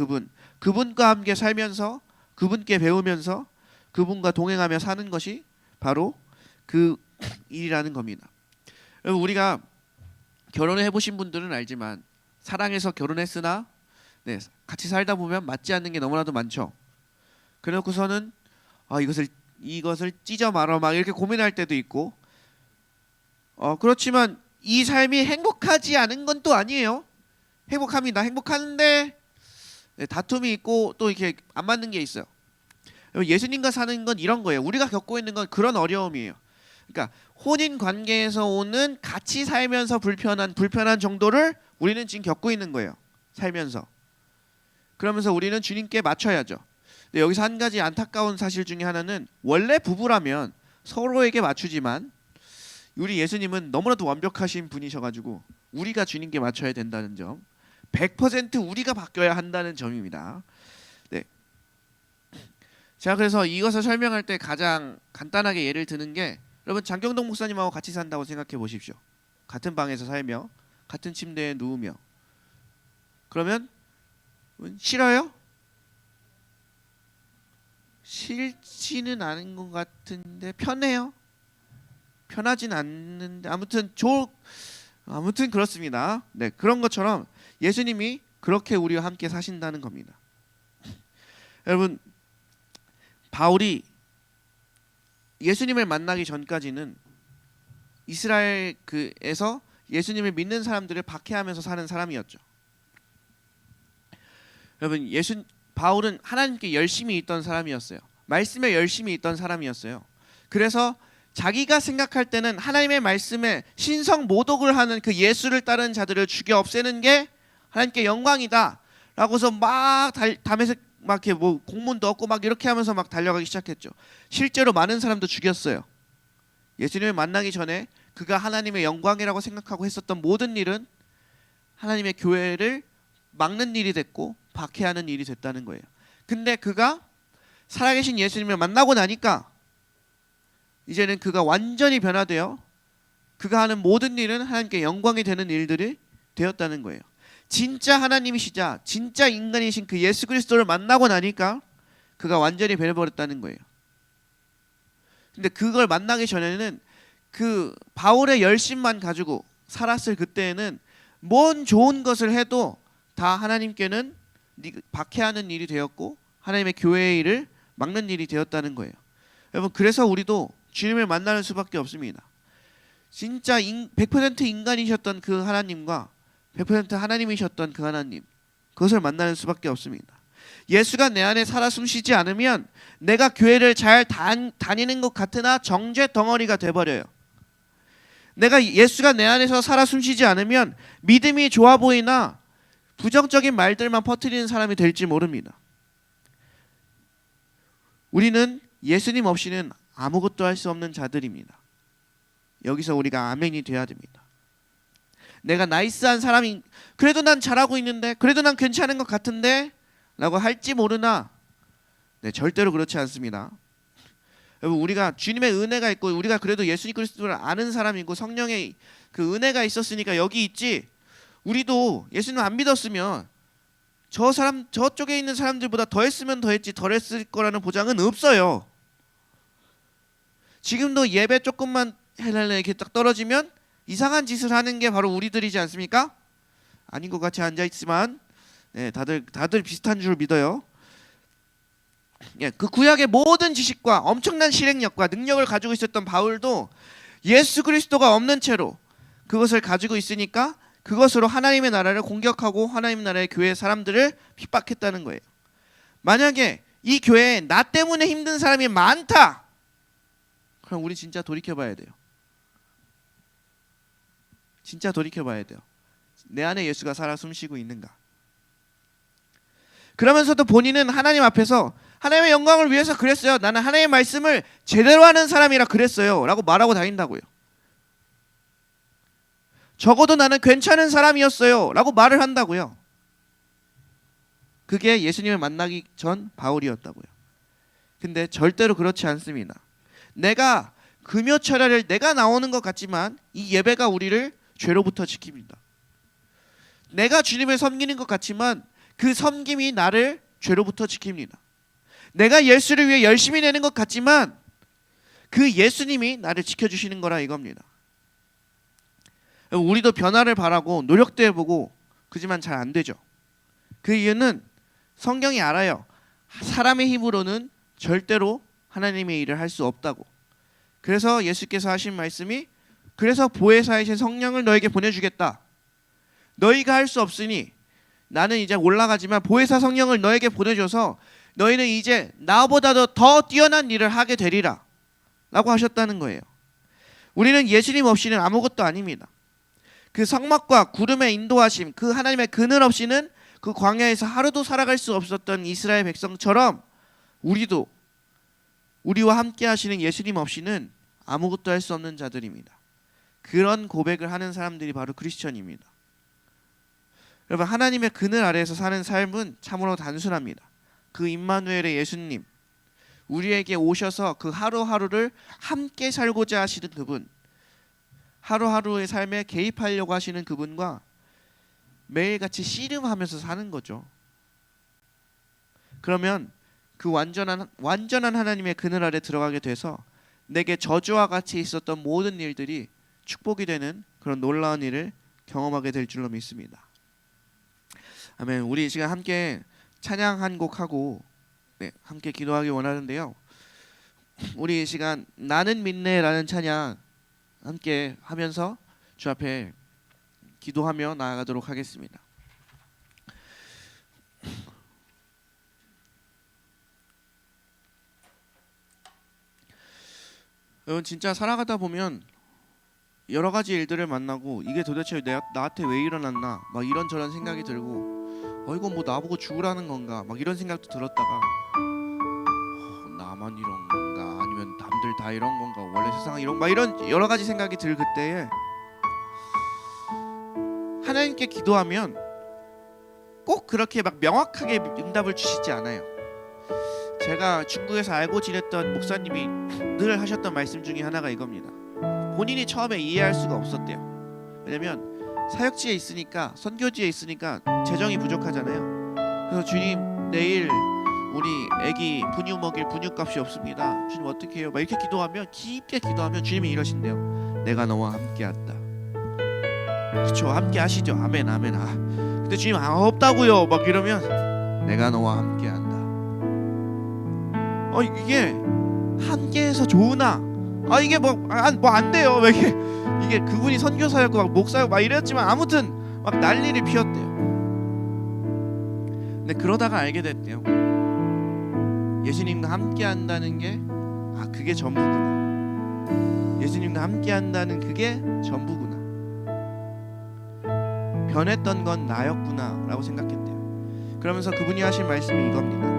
그분과 함께 살면서 그분께 배우면서 그분과 동행하며 사는 것이 바로 그 일이라는 겁니다. 여러분 우리가 결혼을 해보신 분들은 알지만 사랑해서 결혼했으나 네, 같이 살다 보면 맞지 않는 게 너무나도 많죠. 그래놓고서는 이것을 찢어 말어 막 이렇게 고민할 때도 있고, 그렇지만 이 삶이 행복하지 않은 건 또 아니에요. 행복합니다. 행복한데 다툼이 있고 또 이렇게 안 맞는 게 있어요. 예수님과 사는 건 이런 거예요. 우리가 겪고 있는 건 그런 어려움이에요. 그러니까 혼인 관계에서 오는 같이 살면서 불편한 정도를 우리는 지금 겪고 있는 거예요. 살면서. 그러면서 우리는 주님께 맞춰야죠. 근데 여기서 한 가지 안타까운 사실 중에 하나는 원래 부부라면 서로에게 맞추지만 우리 예수님은 너무나도 완벽하신 분이셔가지고 우리가 주님께 맞춰야 된다는 점, 100% 우리가 바뀌어야 한다는 점입니다. 네. 자, 그래서 이것을 설명할 때 가장 간단하게 예를 드는 게, 여러분 장경동 목사님하고 같이 산다고 생각해 보십시오. 같은 방에서 살며 같은 침대에 누우며. 그러면 싫어요? 싫지는 않은 것 같은데 편해요? 편하진 않는데 아무튼 그렇습니다. 네, 그런 것처럼 예수님이 그렇게 우리와 함께 사신다는 겁니다. 여러분, 바울이 예수님을 만나기 전까지는 이스라엘 그에서 예수님을 믿는 사람들을 박해하면서 사는 사람이었죠. 여러분, 바울은 하나님께 열심히 있던 사람이었어요. 말씀에 열심히 있던 사람이었어요. 그래서 자기가 생각할 때는 하나님의 말씀에 신성 모독을 하는 그 예수를 따르는 자들을 죽여 없애는 게 하나님께 영광이다 라고서 막 담에색 막 이렇게 뭐 공문도 얻고 막 이렇게 하면서 막 달려가기 시작했죠. 실제로 많은 사람도 죽였어요. 예수님을 만나기 전에 그가 하나님의 영광이라고 생각하고 했었던 모든 일은 하나님의 교회를 막는 일이 됐고 박해하는 일이 됐다는 거예요. 근데 그가 살아계신 예수님을 만나고 나니까 이제는 그가 완전히 변화되어 그가 하는 모든 일은 하나님께 영광이 되는 일들이 되었다는 거예요. 진짜 하나님이시자 진짜 인간이신 그 예수 그리스도를 만나고 나니까 그가 완전히 변해버렸다는 거예요. 근데 그걸 만나기 전에는 그 바울의 열심만 가지고 살았을 그때에는 뭔 좋은 것을 해도 다 하나님께는 박해하는 일이 되었고 하나님의 교회의 일을 막는 일이 되었다는 거예요. 여러분, 그래서 우리도 주님을 만나는 수밖에 없습니다. 진짜 100% 인간이셨던 그 하나님과 100% 하나님이셨던 그 하나님, 그것을 만나는 수밖에 없습니다. 예수가 내 안에 살아 숨쉬지 않으면 내가 교회를 잘 다니는 것 같으나 정죄 덩어리가 돼버려요. 내가 예수가 내 안에서 살아 숨쉬지 않으면 믿음이 좋아 보이나 부정적인 말들만 퍼뜨리는 사람이 될지 모릅니다. 우리는 예수님 없이는 아무것도 할 수 없는 자들입니다. 여기서 우리가 아멘이 돼야 됩니다. 내가 나이스한 사람이 그래도 난 잘하고 있는데 그래도 난 괜찮은 것 같은데 라고 할지 모르나 네, 절대로 그렇지 않습니다. 여러분, 우리가 주님의 은혜가 있고 우리가 그래도 예수님 그리스도를 아는 사람이고 성령의 그 은혜가 있었으니까 여기 있지, 우리도 예수님 안 믿었으면 저쪽에 있는 사람들보다 더 했으면 더 했지 덜 했을 거라는 보장은 없어요. 지금도 예배 조금만 해달래 이렇게 딱 떨어지면 이상한 짓을 하는 게 바로 우리들이지 않습니까? 아닌 것 같이 앉아있지만 네, 다들 비슷한 줄 믿어요. 예, 그 구약의 모든 지식과 엄청난 실행력과 능력을 가지고 있었던 바울도 예수 그리스도가 없는 채로 그것을 가지고 있으니까 그것으로 하나님의 나라를 공격하고 하나님의 나라의 교회 사람들을 핍박했다는 거예요. 만약에 이 교회에 나 때문에 힘든 사람이 많다, 그럼 우리 진짜 돌이켜봐야 돼요. 진짜 돌이켜봐야 돼요. 내 안에 예수가 살아 숨쉬고 있는가. 그러면서도 본인은 하나님 앞에서 하나님의 영광을 위해서 그랬어요. 나는 하나님의 말씀을 제대로 하는 사람이라 그랬어요 라고 말하고 다닌다고요. 적어도 나는 괜찮은 사람이었어요 라고 말을 한다고요. 그게 예수님을 만나기 전 바울이었다고요. 근데 절대로 그렇지 않습니다. 내가 금요철야를 내가 나오는 것 같지만 이 예배가 우리를 죄로부터 지킵니다. 내가 주님을 섬기는 것 같지만 그 섬김이 나를 죄로부터 지킵니다. 내가 예수를 위해 열심히 내는 것 같지만 그 예수님이 나를 지켜주시는 거라 이겁니다. 우리도 변화를 바라고 노력도 해보고 그지만 잘 안 되죠. 그 이유는 성경이 알아요. 사람의 힘으로는 절대로 하나님의 일을 할 수 없다고. 그래서 예수께서 하신 말씀이 그래서 보혜사이신 성령을 너에게 보내주겠다. 너희가 할 수 없으니 나는 이제 올라가지만 보혜사 성령을 너에게 보내줘서 너희는 이제 나보다도 더 뛰어난 일을 하게 되리라 라고 하셨다는 거예요. 우리는 예수님 없이는 아무것도 아닙니다. 그 성막과 구름의 인도하심, 그 하나님의 그늘 없이는 그 광야에서 하루도 살아갈 수 없었던 이스라엘 백성처럼 우리도 우리와 함께 하시는 예수님 없이는 아무것도 할 수 없는 자들입니다. 그런 고백을 하는 사람들이 바로 크리스천입니다. 여러분, 하나님의 그늘 아래에서 사는 삶은 참으로 단순합니다. 그 임마누엘의 예수님, 우리에게 오셔서 그 하루하루를 함께 살고자 하시는 그분, 하루하루의 삶에 개입하려고 하시는 그분과 매일같이 씨름하면서 사는 거죠. 그러면 그 완전한 하나님의 그늘 아래 들어가게 돼서 내게 저주와 같이 있었던 모든 일들이 축복이 되는 그런 놀라운 일을 경험하게 될 줄로 믿습니다. 아멘. 우리 이 시간 함께 찬양 한 곡 하고 함께 기도하기 원하는데요. 우리 이 시간 나는 믿네라는 찬양 함께 하면서 주 앞에 기도하며 나아가도록 하겠습니다. 여러분, 진짜 살아가다 보면 여러 가지 일들을 만나고 이게 도대체 나한테 왜 일어났나 막 이런저런 생각이 들고 이건 뭐 나보고 죽으라는 건가 막 이런 생각도 들었다가 나만 이런 건가 아니면 남들 다 이런 건가 원래 세상은 이런 막 이런 여러 가지 생각이 들 그때에 하나님께 기도하면 꼭 그렇게 막 명확하게 응답을 주시지 않아요. 제가 중국에서 알고 지냈던 목사님이 늘 하셨던 말씀 중에 하나가 이겁니다. 본인이 처음에 이해할 수가 없었대요. 왜냐면 사역지에 있으니까 선교지에 있으니까 재정이 부족하잖아요. 그래서 주님 내일 우리 애기 분유 먹일 분유값이 없습니다. 주님 어떻게 해요? 막 이렇게 기도하면 깊게 기도하면 주님이 이러신대요. 내가 너와 함께한다. 그렇죠? 함께 하시죠. 아멘 아멘. 근데 주님 없다고요. 막 이러면 내가 너와 함께한다. 이게 함께해서 좋으나 이게 뭐 안 돼요. 왜 이게 그분이 선교사였고 막 목사였고 막 이랬지만 아무튼 막 난리를 피웠대요. 근데 그러다가 알게 됐대요. 예수님과 함께 한다는 게 그게 전부구나. 예수님과 함께 한다는 그게 전부구나. 변했던 건 나였구나 라고 생각했대요. 그러면서 그분이 하신 말씀이 이겁니다.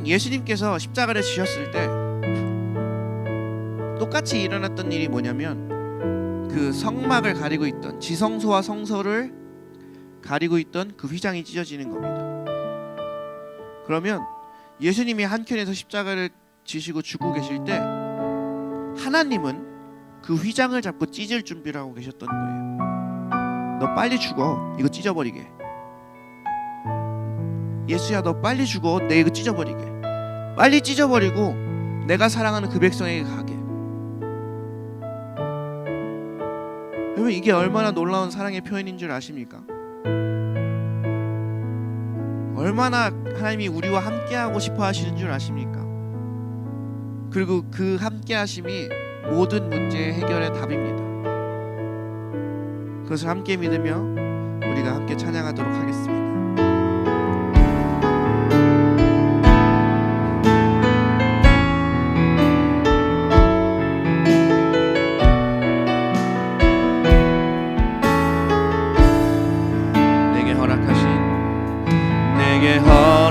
예수님께서 십자가를 지셨을 때 똑같이 일어났던 일이 뭐냐면 그 성막을 가리고 있던 지성소와 성소를 가리고 있던 그 휘장이 찢어지는 겁니다. 그러면 예수님이 한켠에서 십자가를 지시고 죽고 계실 때 하나님은 그 휘장을 잡고 찢을 준비를 하고 계셨던 거예요. 너 빨리 죽어. 이거 찢어버리게. 예수야 너 빨리 죽어. 내 이거 찢어버리게. 빨리 찢어버리고 내가 사랑하는 그 백성에게 가게. 여러분, 이게 얼마나 놀라운 사랑의 표현인 줄 아십니까? 얼마나 하나님이 우리와 함께하고 싶어 하시는 줄 아십니까? 그리고 그 함께하심이 모든 문제의 해결의 답입니다. 그것을 함께 믿으며 우리가 함께 찬양하도록 하겠습니다.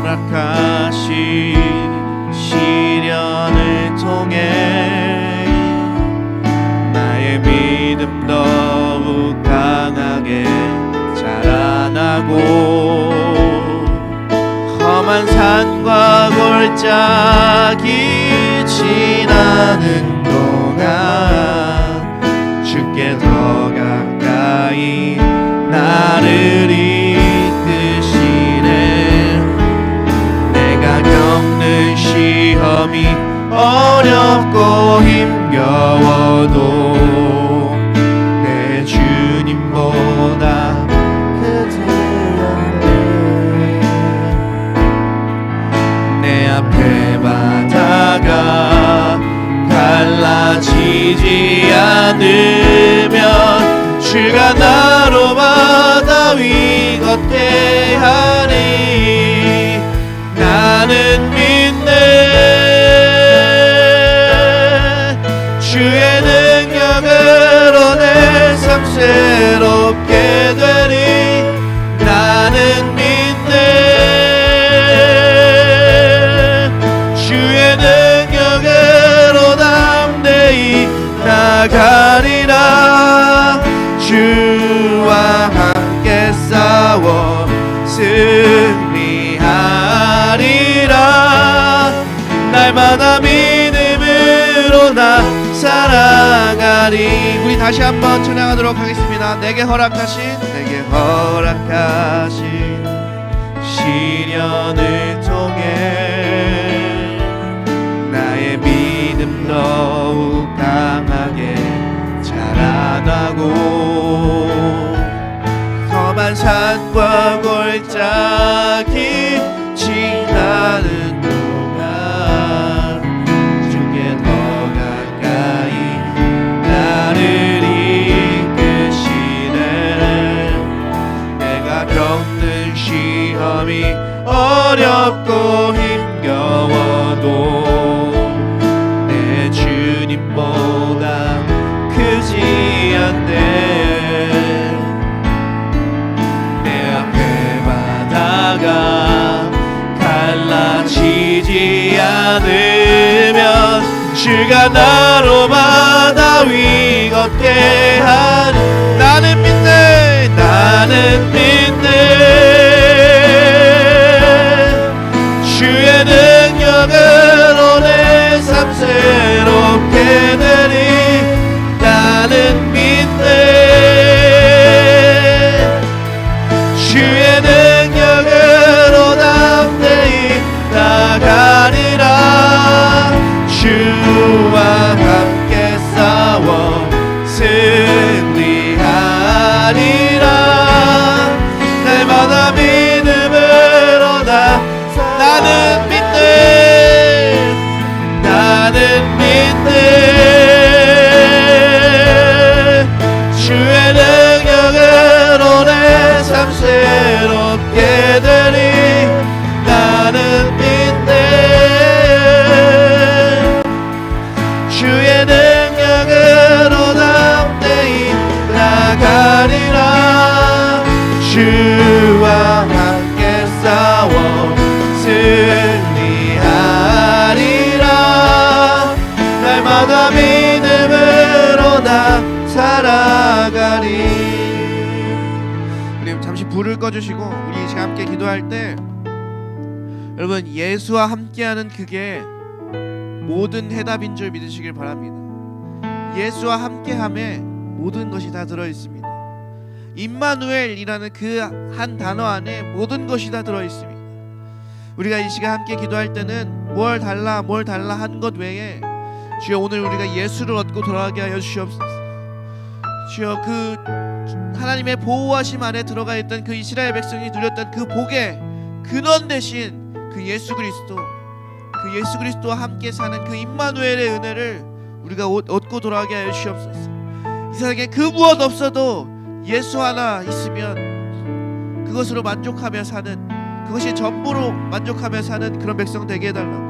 허락하신 시련을 통해 나의 믿음 더욱 강하게 자라나고 험한 산과 골짜기 지나는 동안 주께 더 가까이 나를 겪는 시험이 어렵고 힘겨워도 내 주 날마다 믿음으로 나 살아가리. 우리 다시 한번 찬양하도록 하겠습니다. 내게 허락하신 시련을 통해 나의 믿음 더욱 강하게 자라나고 험한 산과 골짜기 지나는 동안 주께 더 가까이 나를 이끄시네. 내가 겪는 시험이 어렵고 힘겨워도 내 주님보다 크지 않네. 내 앞에 바다가 갈라지지 않으면 주가 나로 바다 위 걷게 하는 나는 믿네. 나는 믿네. 주의 능력으로 내 삶 새롭게 되리. 나는 믿네. 주의 능력으로 담대히 나가리라. 주와 함께 싸워 승리하리라. 날마다 믿음으로 나는 믿네. 나는 믿네. 주의 능력으로 내 삶 새롭게 되리. 나는 믿네. 주의 능력으로 담대히 나가리라. 주와 함께 싸워 승리하리라. 날마다 믿음으로 나 살아가리. 우리 잠시 불을 꺼주시고 우리 지금 함께 기도할 때 여러분 예수와 함께하는 그게 모든 해답인 줄 믿으시길 바랍니다. 예수와 함께함에 모든 것이 다 들어있습니다. 임마누엘이라는 그 한 단어 안에 모든 것이 다 들어있습니다. 우리가 이 시간 함께 기도할 때는 뭘 달라 한 것 외에 주여 오늘 우리가 예수를 얻고 돌아가게 하여 주시옵소서. 주여 그 하나님의 보호하심 안에 들어가 있던 그 이스라엘 백성이 누렸던 그 복의 근원 대신 그 예수 그리스도와 함께 사는 그 임마누엘의 은혜를 우리가 얻고 돌아가게 하여 주시옵소서. 이 세상에 그 무엇 없어도 예수 하나 있으면 그것으로 만족하며 사는, 그것이 전부로 만족하며 사는 그런 백성 되게 해달라고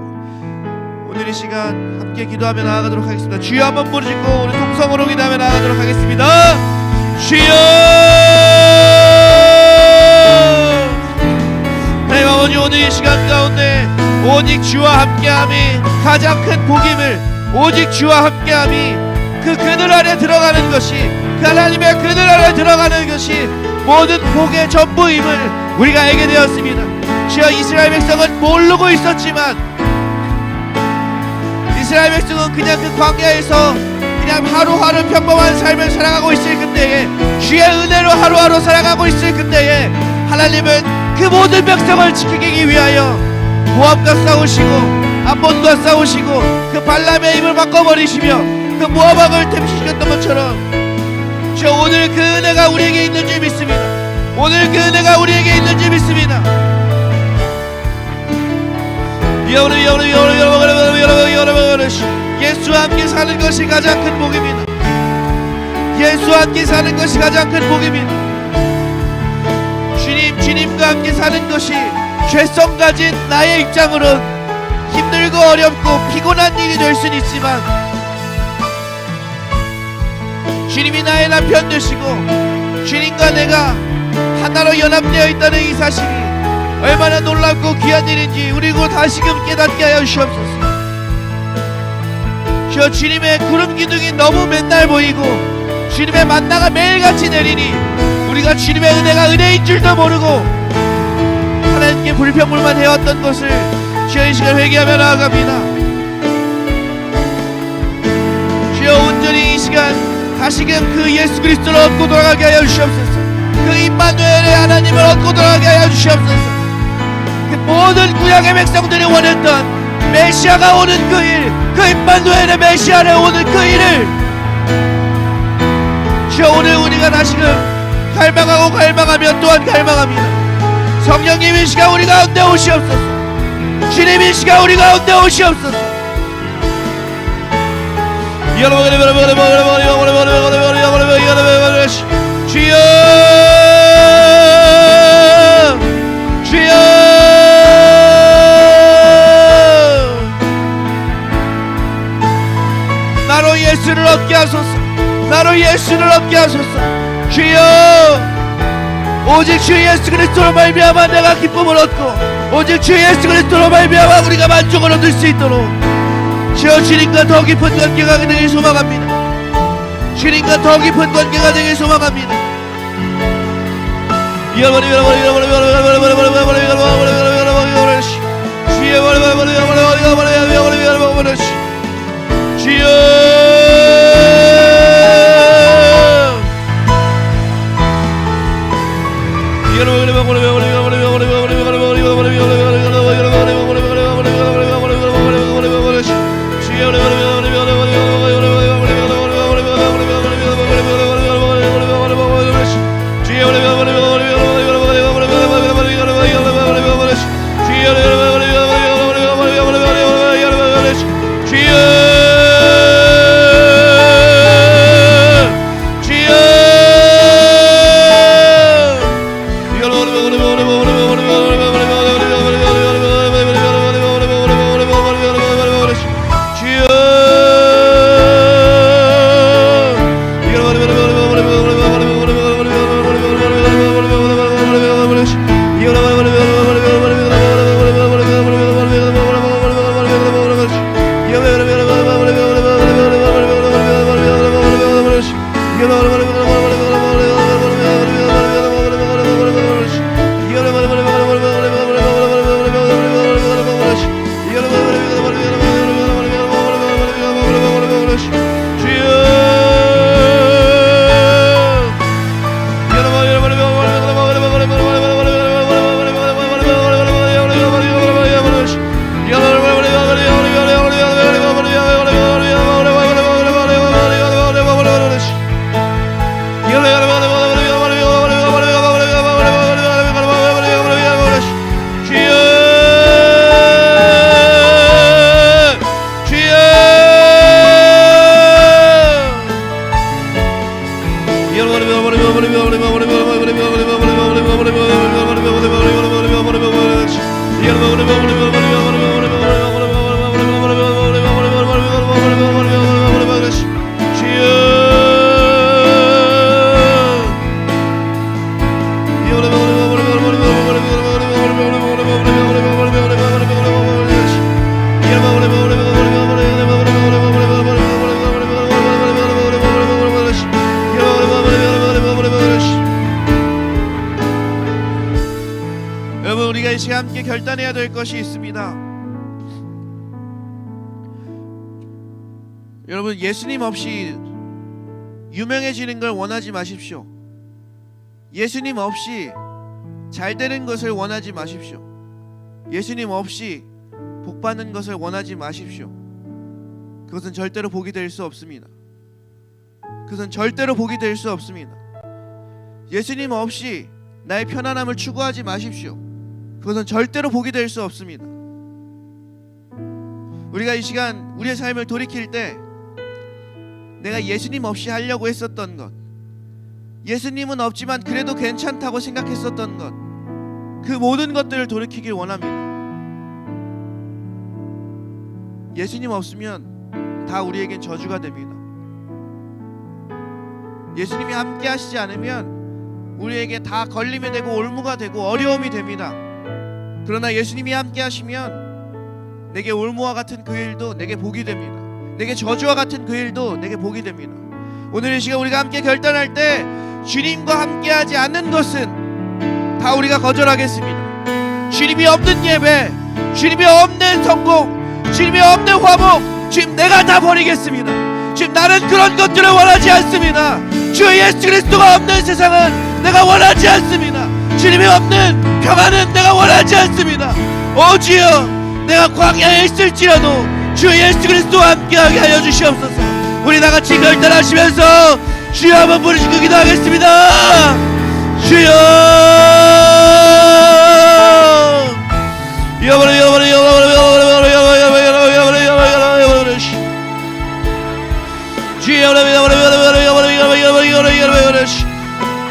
오늘 이 시간 함께 기도하며 나아가도록 하겠습니다. 주여 한번 부르짖고 우리 동성으로 기도하며 나아가도록 하겠습니다. 주여 하나님 아버지, 오늘 이 시간 가운데 오직 주와 함께함이 가장 큰 복임을, 오직 주와 함께함이 그 그늘 아래 들어가는 것이, 그 하나님의 그늘 아래 들어가는 것이 모든 복의 전부임을 우리가 알게 되었습니다. 주여 이스라엘 백성은 모르고 있었지만, 이스라엘 백성은 그냥 그 광야에서 그냥 하루하루 평범한 삶을 살아가고 있을 그때에, 주의 은혜로 하루하루 살아가고 있을 그때에 하나님은 그 모든 백성을 지키기 위하여 모압과 싸우시고 암몬과 싸우시고 그 발람의 입을 바꿔버리시며 그 모압 왕을 템시켰던 것처럼 주여 오늘 그 은혜가 우리에게 있는 줄 믿습니다. 오늘 그 은혜가 우리에게 있는 줄 믿습니다. 예수와 함께 사는 것이 가장 큰 복입니다. 예수와 함께 사는 것이 가장 큰 복입니다. 주님과 함께 사는 것이 죄성 가진 나의 입장으론 힘들고 어렵고 피곤한 일이 될 수는 있지만, 주님이 나의 남편 되시고 주님과 내가 하나로 연합되어 있다는 이 사실이 얼마나 놀랍고 귀한 일인지 우리 곧 다시금 깨닫게 하여 주시옵소서. 주여, 주님의 구름 기둥이 너무 맨날 보이고 주님의 만나가 매일같이 내리니 우리가 주님의 은혜가 은혜인 줄도 모르고 하나님께 불평불만 해왔던 것을 주여 이 시간 회개하며 나아갑니다. 온전히 이 시간 다시금 그 예수 그리스도를 얻고 돌아가게 하여 주시옵소서. 그 임마누엘의 하나님을 얻고 돌아가게 하여 주시옵소서. 그 모든 구약의 백성들이 원했던 메시아가 오는 그 일, 그 임마누엘의 메시아를 오는 그 일을 주여 오늘 우리가 다시금 갈망하고 갈망하며 또한 갈망합니다. 성령님 이 시간 우리 가운데 오시옵소서. 주님 이 시간 우리 가운데 오시옵소서. 주여 주여 나로 예수를 얻게 하소서. 나로 예수를 얻게 하소서. 주여 오직 주 예수 그리스도로 말미암아 내가 기쁨을 얻고 오직 주 예수 그리스도로 말미암아 우리가 만족을 얻을 수 있도록 주여 주님과 더 깊은 관계가 되길 소망합니다. 주님과 더 깊은 관계가 되길 소망합니다. 여러분 우리가 이 시간 함께 결단해야 될 것이 있습니다. 여러분 예수님 없이 유명해지는 걸 원하지 마십시오. 예수님 없이 잘 되는 것을 원하지 마십시오. 예수님 없이 복받는 것을 원하지 마십시오. 그것은 절대로 복이 될 수 없습니다. 그것은 절대로 복이 될 수 없습니다. 예수님 없이 나의 편안함을 추구하지 마십시오. 그것은 절대로 복이 될 수 없습니다. 우리가 이 시간 우리의 삶을 돌이킬 때 내가 예수님 없이 하려고 했었던 것, 예수님은 없지만 그래도 괜찮다고 생각했었던 것, 그 모든 것들을 돌이키길 원합니다. 예수님 없으면 다 우리에겐 저주가 됩니다. 예수님이 함께 하시지 않으면 우리에게 다 걸림이 되고 올무가 되고 어려움이 됩니다. 그러나 예수님이 함께 하시면 내게 올무와 같은 그 일도 내게 복이 됩니다. 내게 저주와 같은 그 일도 내게 복이 됩니다. 오늘 이 시간 우리가 함께 결단할 때 주님과 함께하지 않는 것은 다 우리가 거절하겠습니다. 주님이 없는 예배, 주님이 없는 성공, 주님이 없는 화목, 주님 내가 다 버리겠습니다. 지금 나는 그런 것들을 원하지 않습니다. 주 예수 그리스도가 없는 세상은 내가 원하지 않습니다. 주님이 없는 평안은 내가 원하지 않습니다. 오 주여, 내가 광야에 있을지라도 주 예수 그리스도와 함께하게 하여 주시옵소서. 우리 다같이 결단하시면서 주여 한번 부르시고 기도하겠습니다. 주여,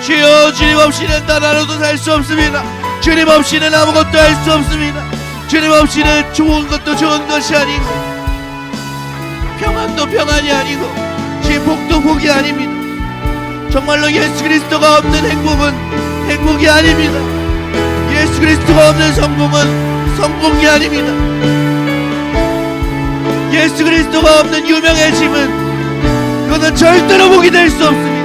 주여, 주님 없이는 단 하루도 살 수 없습니다. 주님 없이는 아무것도 할 수 없습니다. 주님 없이는 좋은 것도 좋은 것이 아니고 평안도 평안이 아니고 지금 복도 복이 아닙니다. 정말로 예수 그리스도가 없는 행복은 행복이 아닙니다. 예수 그리스도가 없는 성공은 성공이 아닙니다. 예수 그리스도가 없는 유명해짐은 그것은 절대로 복이 될 수 없습니다.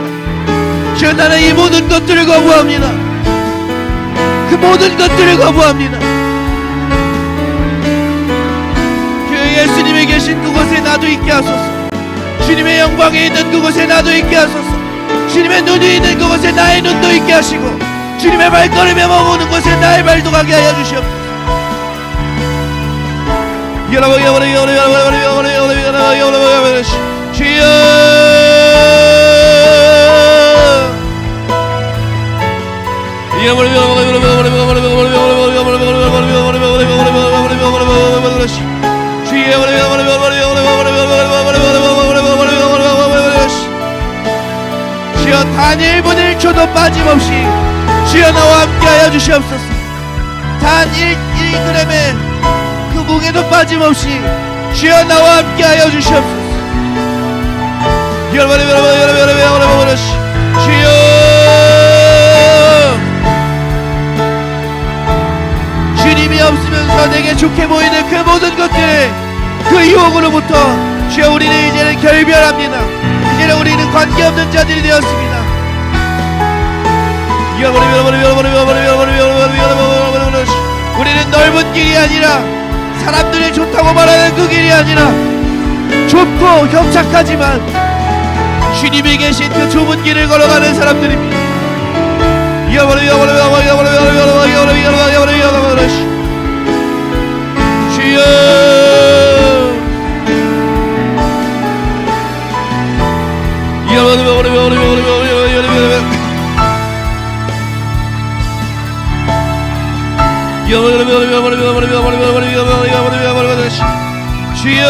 주여, 나는 이 모든 것들을 거부합니다. 그 모든 것들을 거부합니다. 주여, 예수님이 계신 그곳에 나도 있게 하소서. 주님의 영광에 있는 그곳에 나도 있게 하소서. 주님의 눈이 있는 그곳에 나의 눈도 있게 하시고 주님의 발걸음에 머무는 곳에 나의 발도 가게 하여 주시옵소서. 주여, 단 1분 1초도 빠짐없이 주여 나와 함께 하여 주시옵소서. 단 1g의 그 무게도 빠짐없이 주여 나와 함께 하여 주시옵소서. 주여, 주님이 없으면서 내게 좋게 보이는 그 모든 것들, 그 유혹으로부터 주여 우리는 이제는 결별합니다. 이제는 우리는 관계없는 자들이 되었습니다. 우리는 넓은 길이 아니라 사람들이 좋다고 말하는 그 길이 아니라 좁고 협착하지만 주님이 계신 그 좁은 길을 걸어가는 사람들입니다. 주여,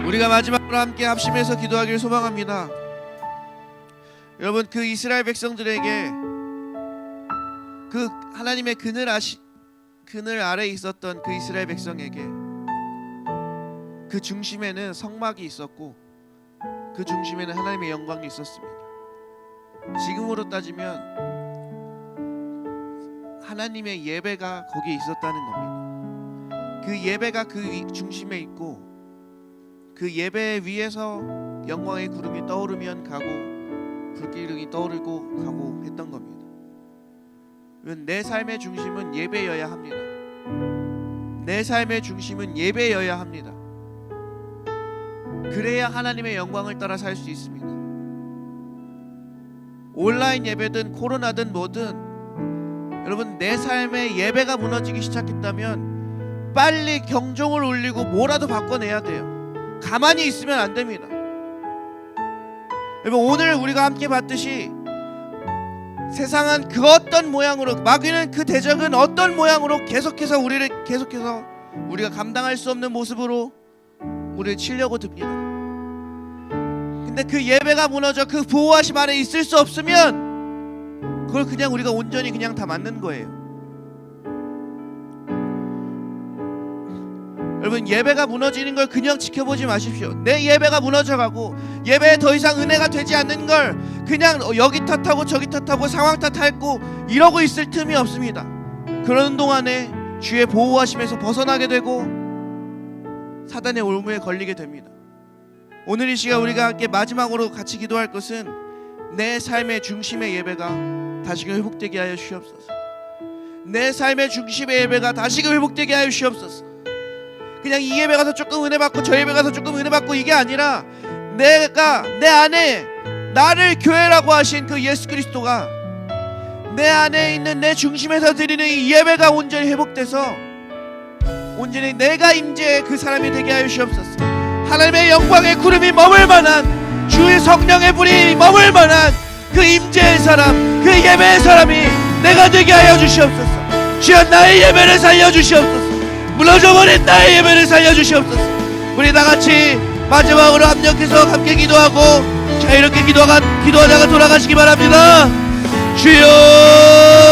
우리가 마지막으로 함께 합심해서 기도하기를 소망합니다. 여러분, 그 이스라엘 백성들에게 그 하나님의 그늘 아래 있었던 그 이스라엘 백성에게 그 중심에는 성막이 있었고 그 중심에는 하나님의 영광이 있었습니다. 지금으로 따지면 하나님의 예배가 거기에 있었다는 겁니다. 그 예배가 그 중심에 있고 그 예배 위에서 영광의 구름이 떠오르면 가고 불기둥이 떠오르고 가고 했던 겁니다. 내 삶의 중심은 예배여야 합니다. 내 삶의 중심은 예배여야 합니다. 그래야 하나님의 영광을 따라 살 수 있습니다. 온라인 예배든 코로나든 뭐든 여러분 내 삶의 예배가 무너지기 시작했다면 빨리 경종을 울리고 뭐라도 바꿔내야 돼요. 가만히 있으면 안 됩니다. 여러분 오늘 우리가 함께 봤듯이 세상은 그 어떤 모양으로 마귀는 그 대적은 어떤 모양으로 계속해서 우리가 감당할 수 없는 모습으로 우리를 치려고 듭니다. 근데 그 예배가 무너져 그 보호하심 아래 있을 수 없으면 그걸 그냥 우리가 온전히 그냥 다 맞는 거예요. 여러분 예배가 무너지는 걸 그냥 지켜보지 마십시오. 내 예배가 무너져가고 예배에 더 이상 은혜가 되지 않는 걸 그냥 여기 탓하고 저기 탓하고 상황 탓하고 이러고 있을 틈이 없습니다. 그러는 동안에 주의 보호하심에서 벗어나게 되고 사단의 올무에 걸리게 됩니다. 오늘 이 시간 우리가 함께 마지막으로 같이 기도할 것은 내 삶의 중심의 예배가 다시금 회복되게 하여 주시옵소서. 내 삶의 중심의 예배가 다시금 회복되게 하여 주시옵소서. 그냥 이 예배 가서 조금 은혜 받고 저 예배 가서 조금 은혜 받고 이게 아니라 내가 내 안에 나를 교회라고 하신 그 예수 그리스도가 내 안에 있는 내 중심에서 드리는 이 예배가 온전히 회복돼서 온전히 내가 임재의 그 사람이 되게 하여 주시옵소서. 하나님의 영광의 구름이 머물 만한 주의 성령의 불이 머물 만한 그 임재의 사람 그 예배의 사람이 내가 되게 하여 주시옵소서. 주여 나의 예배를 살려 주시옵소서. 무너져버린 나의 예배를 살려주시옵소서. 우리 다같이 마지막으로 합력해서 함께 기도하고 자 이렇게 기도하다가 돌아가시기 바랍니다. 주여